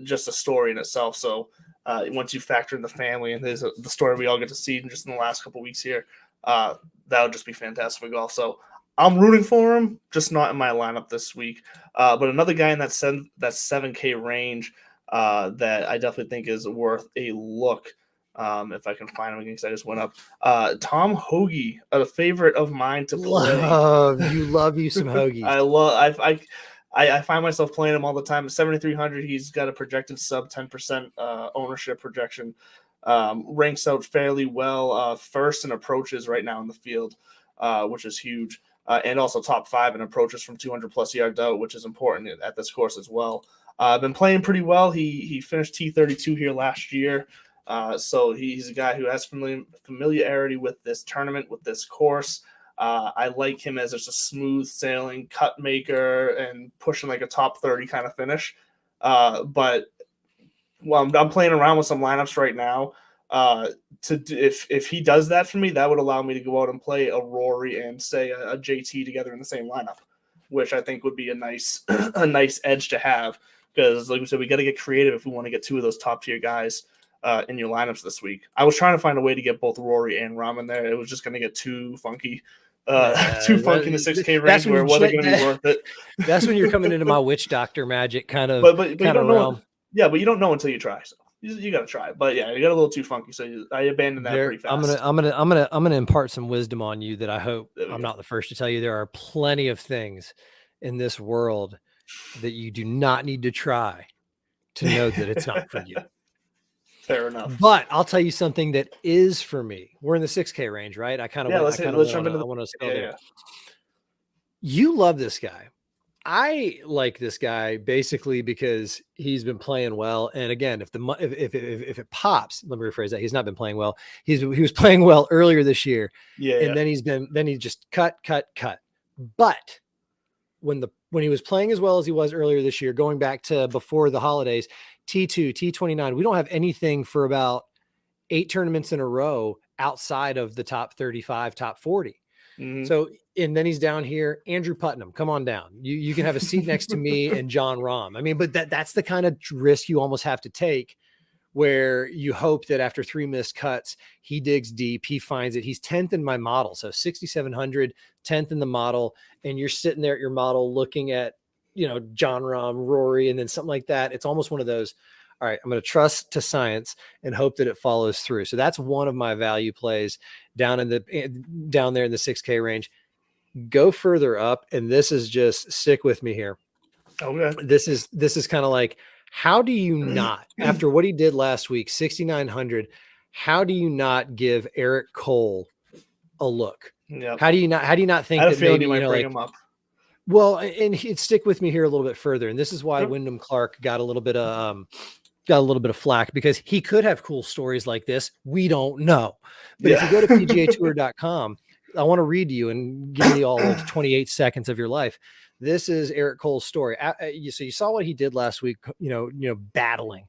just a story in itself. So once you factor in the family and the story we all get to see just in the last couple weeks here, that would just be fantastic for golf. So I'm rooting for him, just not in my lineup this week. But another guy in that 7K range that I definitely think is worth a look. If I can find him again, because I just went up. Tom Hoagie, a favorite of mine to play. Love you some Hoagies. I find myself playing him all the time. At 7,300, he's got a projected sub 10% ownership projection. Ranks out fairly well, first in approaches right now in the field, which is huge. And also top 5 in approaches from 200 plus yards out, which is important at this course as well. Been playing pretty well. He finished T32 here last year. So he's a guy who has familiarity with this tournament, with this course. I like him as just a smooth sailing cut maker and pushing like a top 30 kind of finish. But I'm playing around with some lineups right now. If he does that for me, that would allow me to go out and play a Rory and say a JT together in the same lineup, which I think would be a nice edge to have, because like we said, we got to get creative if we want to get 2 of those top tier guys in your lineups this week. I was trying to find a way to get both Rory and Rahm in there. It was just going to get too funky. Too funky in the 6K range where it wasn't going to be worth it. That's when you're coming into my witch doctor magic kind of but you don't know. Yeah, but you don't know until you try. So you got to try it. But yeah, you got a little too funky, so I abandoned that pretty fast. I'm gonna impart some wisdom on you that I hope I'm not the first to tell you. There are plenty of things in this world that you do not need to try to know that it's not for you. Fair enough. But I'll tell you something that is for me. We're in the 6K range, right? I want to spell there. You love this guy. I like this guy basically because he's been playing well. And again, if it pops, let me rephrase that. He's not been playing well. He was playing well earlier this year. And then he just cut. But when he was playing as well as he was earlier this year, going back to before the holidays, T2, T29, we don't have anything for about 8 tournaments in a row outside of the top 35, top 40. Mm-hmm. So, and then he's down here, Andrew Putnam, come on down. You can have a seat next to me and John Rahm. I mean, but that's the kind of risk you almost have to take, where you hope that after 3 missed cuts, he digs deep, he finds it. He's 10th in my model. So 6,700, 10th in the model. And you're sitting there at your model looking at, John Rahm, Rory, and then something like that. It's almost one of those, all right, I'm going to trust to science and hope that it follows through. So that's one of my value plays down there in the 6K range. Go further up. And this is just, stick with me here. Okay. This is kind of like, how do you not, after what he did last week, 6,900, how do you not give Eric Cole a look? Yep. How do you not think that maybe you might bring him up? Well, and he'd stick with me here a little bit further. And this is why Wyndham Clark got a little bit of flack, because he could have cool stories like this. We don't know. But if you go to PGAtour.com, I want to read to you and give you all 28 seconds of your life. This is Eric Cole's story. So you saw what he did last week, battling.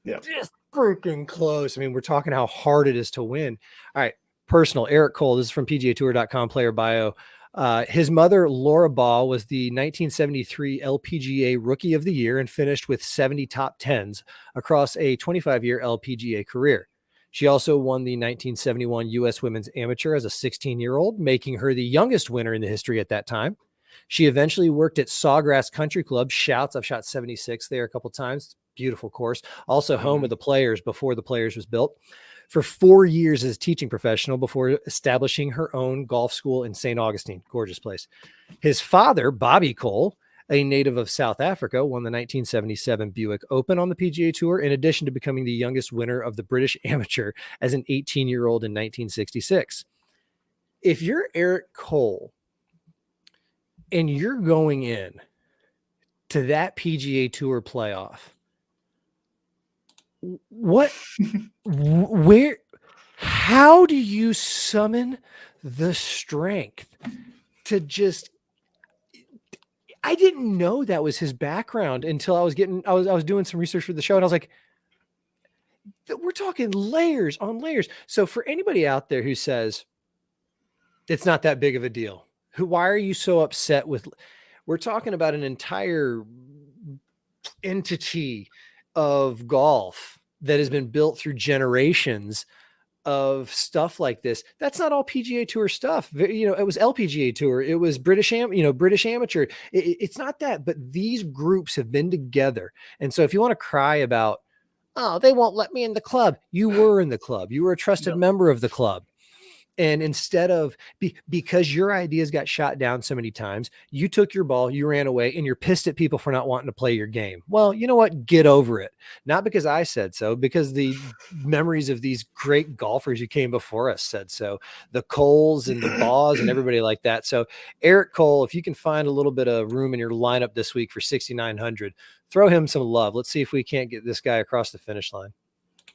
Yeah. Just freaking close. I mean, we're talking how hard it is to win. All right. Personal, Eric Cole. This is from PGAtour.com player bio. His mother, Laura Ball, was the 1973 LPGA Rookie of the Year and finished with 70 top 10s across a 25-year LPGA career. She also won the 1971 U.S. Women's Amateur as a 16-year-old, making her the youngest winner in the history at that time. She eventually worked at Sawgrass Country Club. Shouts, I've shot 76 there a couple times. Beautiful course. Also home of the Players before the Players was built. For 4 years as a teaching professional before establishing her own golf school in St. Augustine. Gorgeous place. His father, Bobby Cole, a native of South Africa, won the 1977 Buick Open on the PGA Tour, in addition to becoming the youngest winner of the British Amateur as an 18-year-old in 1966. If you're Eric Cole and you're going in to that PGA Tour playoff, how do you summon the strength to just, I didn't know that was his background until I was doing some research for the show. And I was like, we're talking layers on layers. So for anybody out there who says it's not that big of a deal, why are you so upset with, we're talking about an entire entity of golf that has been built through generations of stuff like this. That's not all PGA Tour stuff. It was LPGA Tour. It was British Amateur. It's not that, but these groups have been together. And so if you want to cry about, oh, they won't let me in the club, you were in the club. You were a trusted member of the club. And instead of because your ideas got shot down so many times, you took your ball, you ran away, and you're pissed at people for not wanting to play your game. Well, you know what? Get over it. Not because I said so, because the memories of these great golfers who came before us said so. The Coles and the Baws and everybody like that. So Eric Cole, if you can find a little bit of room in your lineup this week for 6,900, throw him some love. Let's see if we can't get this guy across the finish line.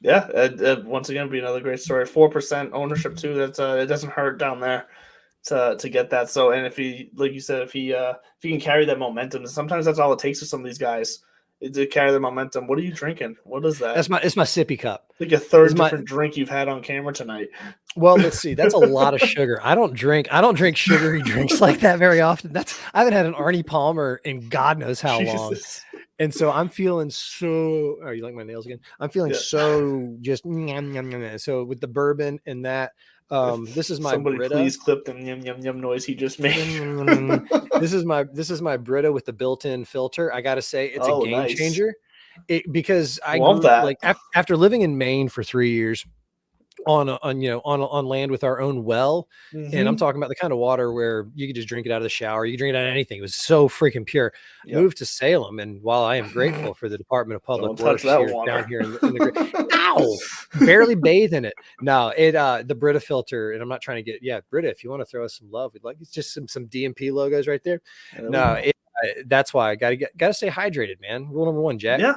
Yeah, once again, be another great story. 4% ownership too. That's it doesn't hurt down there to get that. So, and if he, like you said, if he can carry that momentum, sometimes that's all it takes for some of these guys to carry the momentum. What are you drinking? What is that? It's my sippy cup. Like a third different drink you've had on camera tonight. Well, let's see. That's a lot of sugar. I don't drink sugary drinks like that very often. I haven't had an Arnie Palmer in God knows how long. And so I'm feeling so. Oh, you like my nails again? I'm feeling so just. So with the bourbon and that, this is my somebody Brita. Please clip the yum yum yum noise he just made. This is my Brita with the built-in filter. I gotta say, it's a game changer. Because I love that. Like after living in Maine for 3 years. On land with our own well. And I'm talking about the kind of water where you could just drink it out of the shower. You could drink it out of anything. It was so freaking pure. Moved to Salem. And while I am grateful for the Department of Public Works down here in the ow, barely bathe in it. No, the Brita filter. And I'm not trying to get, Brita, if you want to throw us some love, we'd like, it's just some DMP logos right there. No, that's why I gotta stay hydrated, man. Rule number 1, Jack. Yeah.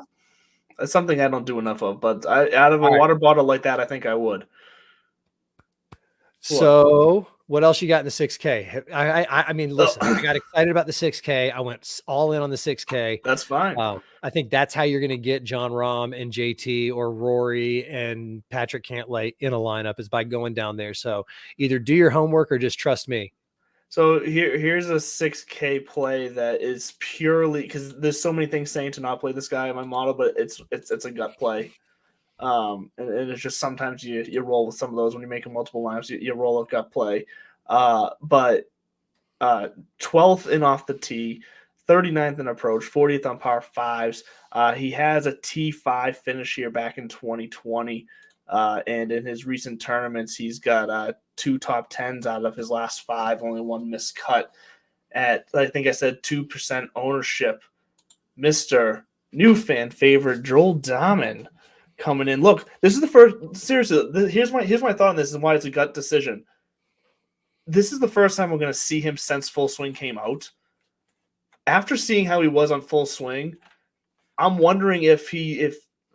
That's something I don't do enough of, but out of a water bottle like that, I think I would. So what else you got in the 6K? I mean, listen, I got excited about the 6K. I went all in on the 6K. That's fine. I think that's how you're going to get John Rahm and JT or Rory and Patrick Cantlay in a lineup, is by going down there. So either do your homework or just trust me. So here's a 6K play that is purely because there's so many things saying to not play this guy in my model, but it's a gut play. And it's just sometimes you roll with some of those when you're making multiple lineups, you roll a gut play. But 12th in off the tee, 39th in approach, 40th on par fives. He has a T5 finish here back in 2020. And in his recent tournaments, he's got 2 top 10s out of his last 5, only 1 missed cut at, I think I said 2% ownership. Mr. New fan favorite Joel Dahman coming in. Look, this is the first, seriously, here's my thought on this and why it's a gut decision. This is the first time we're going to see him since Full Swing came out. After seeing how he was on Full Swing, I'm wondering if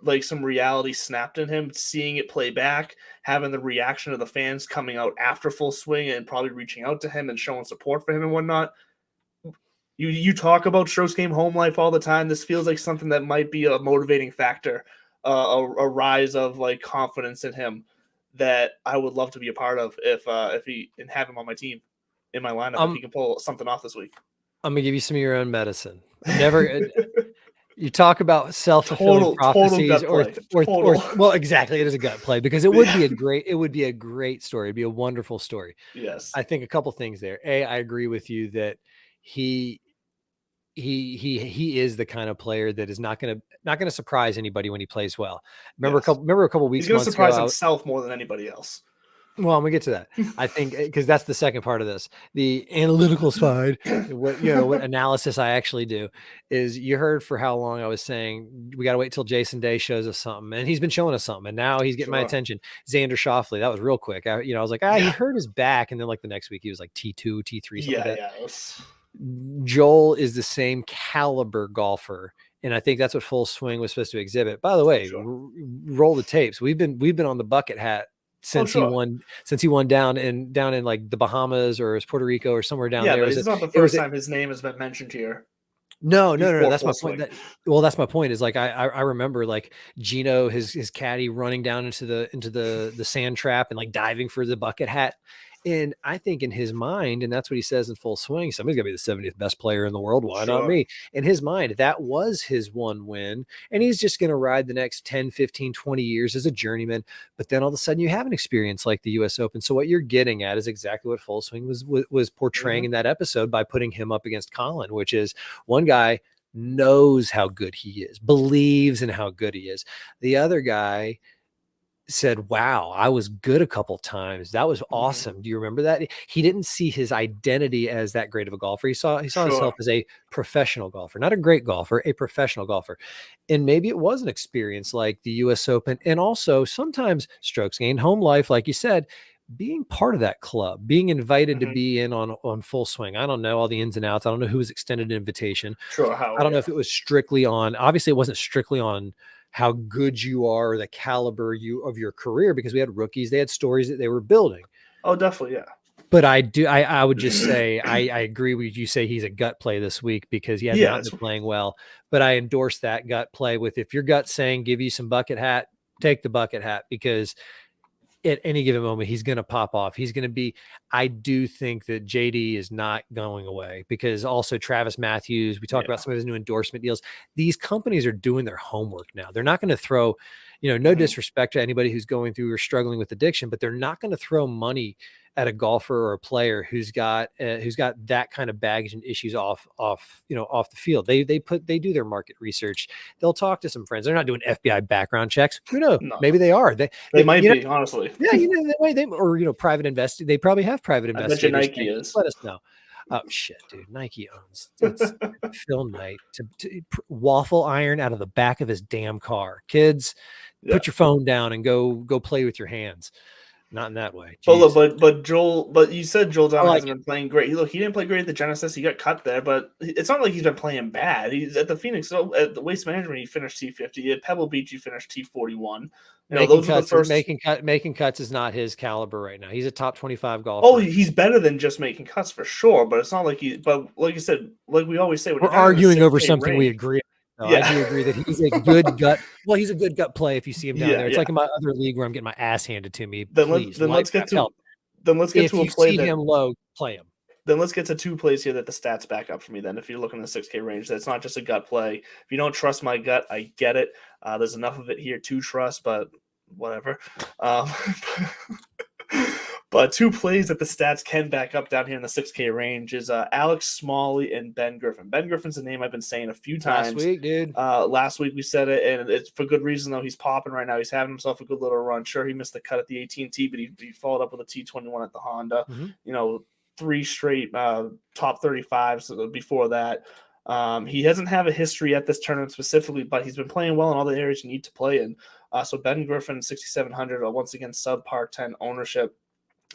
like some reality snapped in him, seeing it play back, having the reaction of the fans coming out after Full Swing and probably reaching out to him and showing support for him and whatnot. You talk about Strokes Game home life all the time. This feels like something that might be a motivating factor, a rise of like confidence in him that I would love to be a part of if he and have him on my team in my lineup if he can pull something off this week. I'm gonna give you some of your own medicine. Never. You talk about self-fulfilling prophecies or well, exactly. It is a gut play because it would be a great story. It'd be a wonderful story. Yes. I think a couple things there. I agree with you that he is the kind of player that is not going to surprise anybody when he plays well. Remember a couple weeks ago. He's going to surprise himself more than anybody else. Well, I'm gonna get to that. I think because that's the second part of this, the analytical side. What analysis I actually do is, you heard for how long I was saying we got to wait till Jason Day shows us something, and he's been showing us something, and now he's getting my attention. Xander Schauffele, that was real quick. I was like, he hurt his back, and then like the next week he was like T2, T3, something like that. Joel is the same caliber golfer. And I think that's what Full Swing was supposed to exhibit. By the way, roll the tapes. We've been on the bucket hat since he won down in like the Bahamas or Puerto Rico or somewhere down there. Yeah, it's not the first time his name has been mentioned here. No. That's my point. That's my point. Is like I remember like Gino, his caddy, running down into the sand trap and like diving for the bucket hat, And I think in his mind, and that's what he says in Full Swing, somebody's got to be the 70th best player in the world. Why not me? In his mind, that was his one win. And he's just going to ride the next 10, 15, 20 years as a journeyman. But then all of a sudden you have an experience like the US Open. So what you're getting at is exactly what Full Swing was portraying in that episode by putting him up against Colin, which is one guy knows how good he is, believes in how good he is. The other guy said, wow, I was good a couple times. That was awesome. Do you remember that? He didn't see his identity as that great of a golfer. He saw himself as a professional golfer, not a great golfer, a professional golfer. And maybe it was an experience like the US Open. And also sometimes strokes gained, home life, like you said, being part of that club, being invited to be in on Full Swing. I don't know all the ins and outs. I don't know who was extended an invitation. I don't know if it was strictly on, obviously it wasn't strictly on how good you are or the caliber of your career, because we had rookies, they had stories that they were building. Oh, definitely. Yeah. But I would just say, I agree with you say he's a gut play this week because he has not been playing well, but I endorse that gut play with, if your gut's saying, give you some bucket hat, take the bucket hat, because at any given moment, he's going to pop off. He's going to be, I do think that JD is not going away, because also Travis Matthews, we talked about some of his new endorsement deals. These companies are doing their homework now. They're not going to throw, no disrespect to anybody who's going through or struggling with addiction, but they're not going to throw money at a golfer or a player who's got that kind of baggage and issues off the field. They do their market research. They'll talk to some friends. They're not doing FBI background checks. Who knows? No. Maybe they are. They might be, honestly. Yeah, private invest. They probably have private investigators. I bet you Nike is. Let us know. Oh shit, dude! Nike owns it's Phil Knight to waffle iron out of the back of his damn car. Kids, put your phone down and go play with your hands. Not in that way. But you said Joel Dahmer hasn't been playing great. Look, he didn't play great at the Genesis. He got cut there, but it's not like he's been playing bad. He's at the Phoenix. So at the Waste Management, he finished T50. At Pebble Beach, he finished T41. Making cuts is not his caliber right now. He's a top 25 golfer. Oh, he's better than just making cuts for sure. But it's not like But like you said, like we always say, we're arguing over something we agree. No, I do agree that he's a good gut. Well, he's a good gut play if you see him down there. It's like in my other league where I'm getting my ass handed to me. Let's get to a play. If you see him low, play him. Then let's get to two plays here that the stats back up for me. Then, if you're looking at the 6K range, that's not just a gut play. If you don't trust my gut, I get it. There's enough of it here to trust, but whatever. But two plays that the stats can back up down here in the 6K range is Alex Smalley and Ben Griffin. Ben Griffin's a name I've been saying a few times. Last week, dude. Last week we said it, and it's for good reason, though. He's popping right now. He's having himself a good little run. Sure, he missed the cut at the AT&T, but he followed up with a T21 at the Honda. 3 straight top 35s before that. He doesn't have a history at this tournament specifically, but he's been playing well in all the areas you need to play in. So Ben Griffin, 6,700, once again, subpar 10 ownership,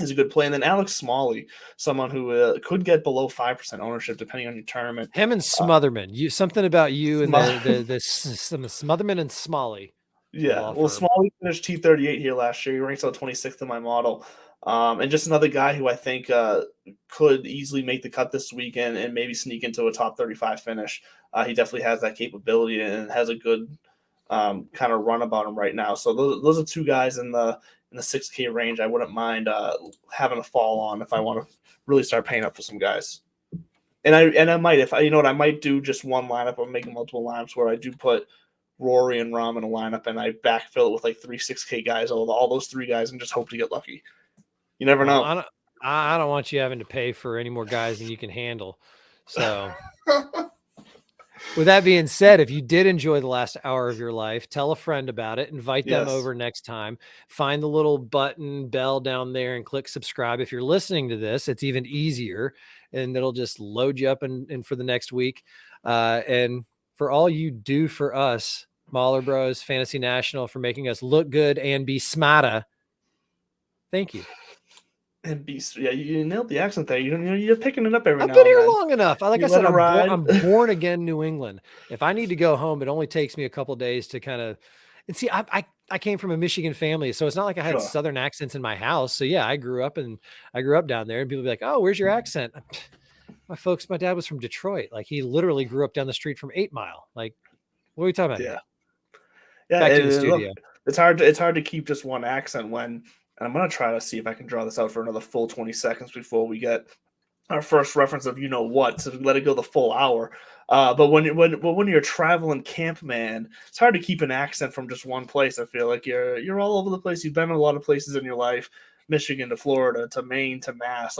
is a good play. And then Alex Smalley, someone who could get below 5% ownership depending on your tournament. Him and Smotherman. Something about you and the Smotherman and Smalley. Yeah, well, Smalley finished T38 here last year. He ranks out 26th in my model. And just another guy who I think could easily make the cut this weekend and maybe sneak into a top 35 finish. He definitely has that capability and has a good kind of run about him right now. So those are two guys in the 6K range I wouldn't mind having a fall on if I want to really start paying up for some guys. And I might, I might do just one lineup or make multiple lineups where I do put Rory and Rahm in a lineup and I backfill it with like 3 6K guys, all those 3 guys, and just hope to get lucky. You never know. I don't want you having to pay for any more guys than you can handle. So with that being said, if you did enjoy the last hour of your life, tell a friend about it, invite them over next time, find the little button bell down there and click subscribe. If you're listening to this, it's even easier and it'll just load you up and for the next week. And for all you do for us, Mahler Bros, Fantasy National, for making us look good and be smarter. Thank you. And you nailed the accent there. You're picking it up every now and then. I've been here long enough. Like I said, I'm born again New England. If I need to go home, it only takes me a couple days to kind of. And see, I came from a Michigan family, so it's not like I had Southern accents in my house. So yeah, I grew up down there, and people be like, "Oh, where's your accent?" My dad was from Detroit. Like he literally grew up down the street from 8 Mile. Like, what are we talking about? Yeah. Back to the studio. Look, it's hard to keep just one accent when And I'm going to try to see if I can draw this out for another full 20 seconds before we get our first reference of what, so let it go the full hour. But when you're traveling camp, man, it's hard to keep an accent from just one place. I feel like you're all over the place. You've been in a lot of places in your life, Michigan to Florida to Maine to Mass.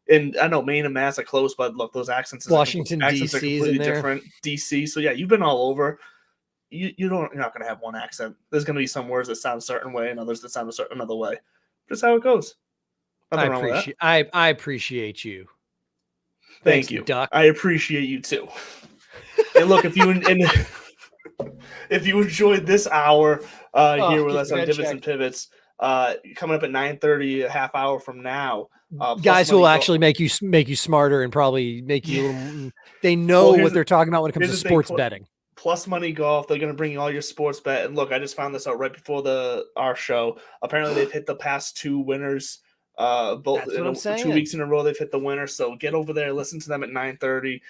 And I know Maine and Mass are close, but look, those accents Washington accents are D.C. completely different. DC. So yeah, you've been all over. You're not going to have one accent. There's going to be some words that sound a certain way and others that sound another way. Just how it goes. Nothing wrong with that. I appreciate you. Thank Thanks, you. Duck. I appreciate you too. And look, if you enjoyed this hour here with us on Divots and Pivots, coming up at 9:30, a half hour from now, guys who will actually make you smarter and probably make you a little. They know what they're talking about when it comes to sports betting. Plus Money Golf, they're going to bring you all your sports bet. And look, I just found this out right before our show. Apparently, they've hit the past 2 winners. Both 2 weeks in a row, they've hit the winner. So get over there, listen to them at 9:30.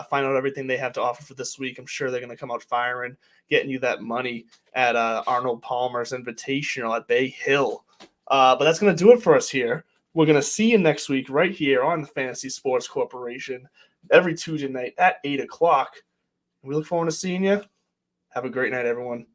Find out everything they have to offer for this week. I'm sure they're going to come out firing, getting you that money at Arnold Palmer's Invitational at Bay Hill. But that's going to do it for us here. We're going to see you next week right here on the Fantasy Sports Corporation every Tuesday night at 8 o'clock. We look forward to seeing you. Have a great night, everyone.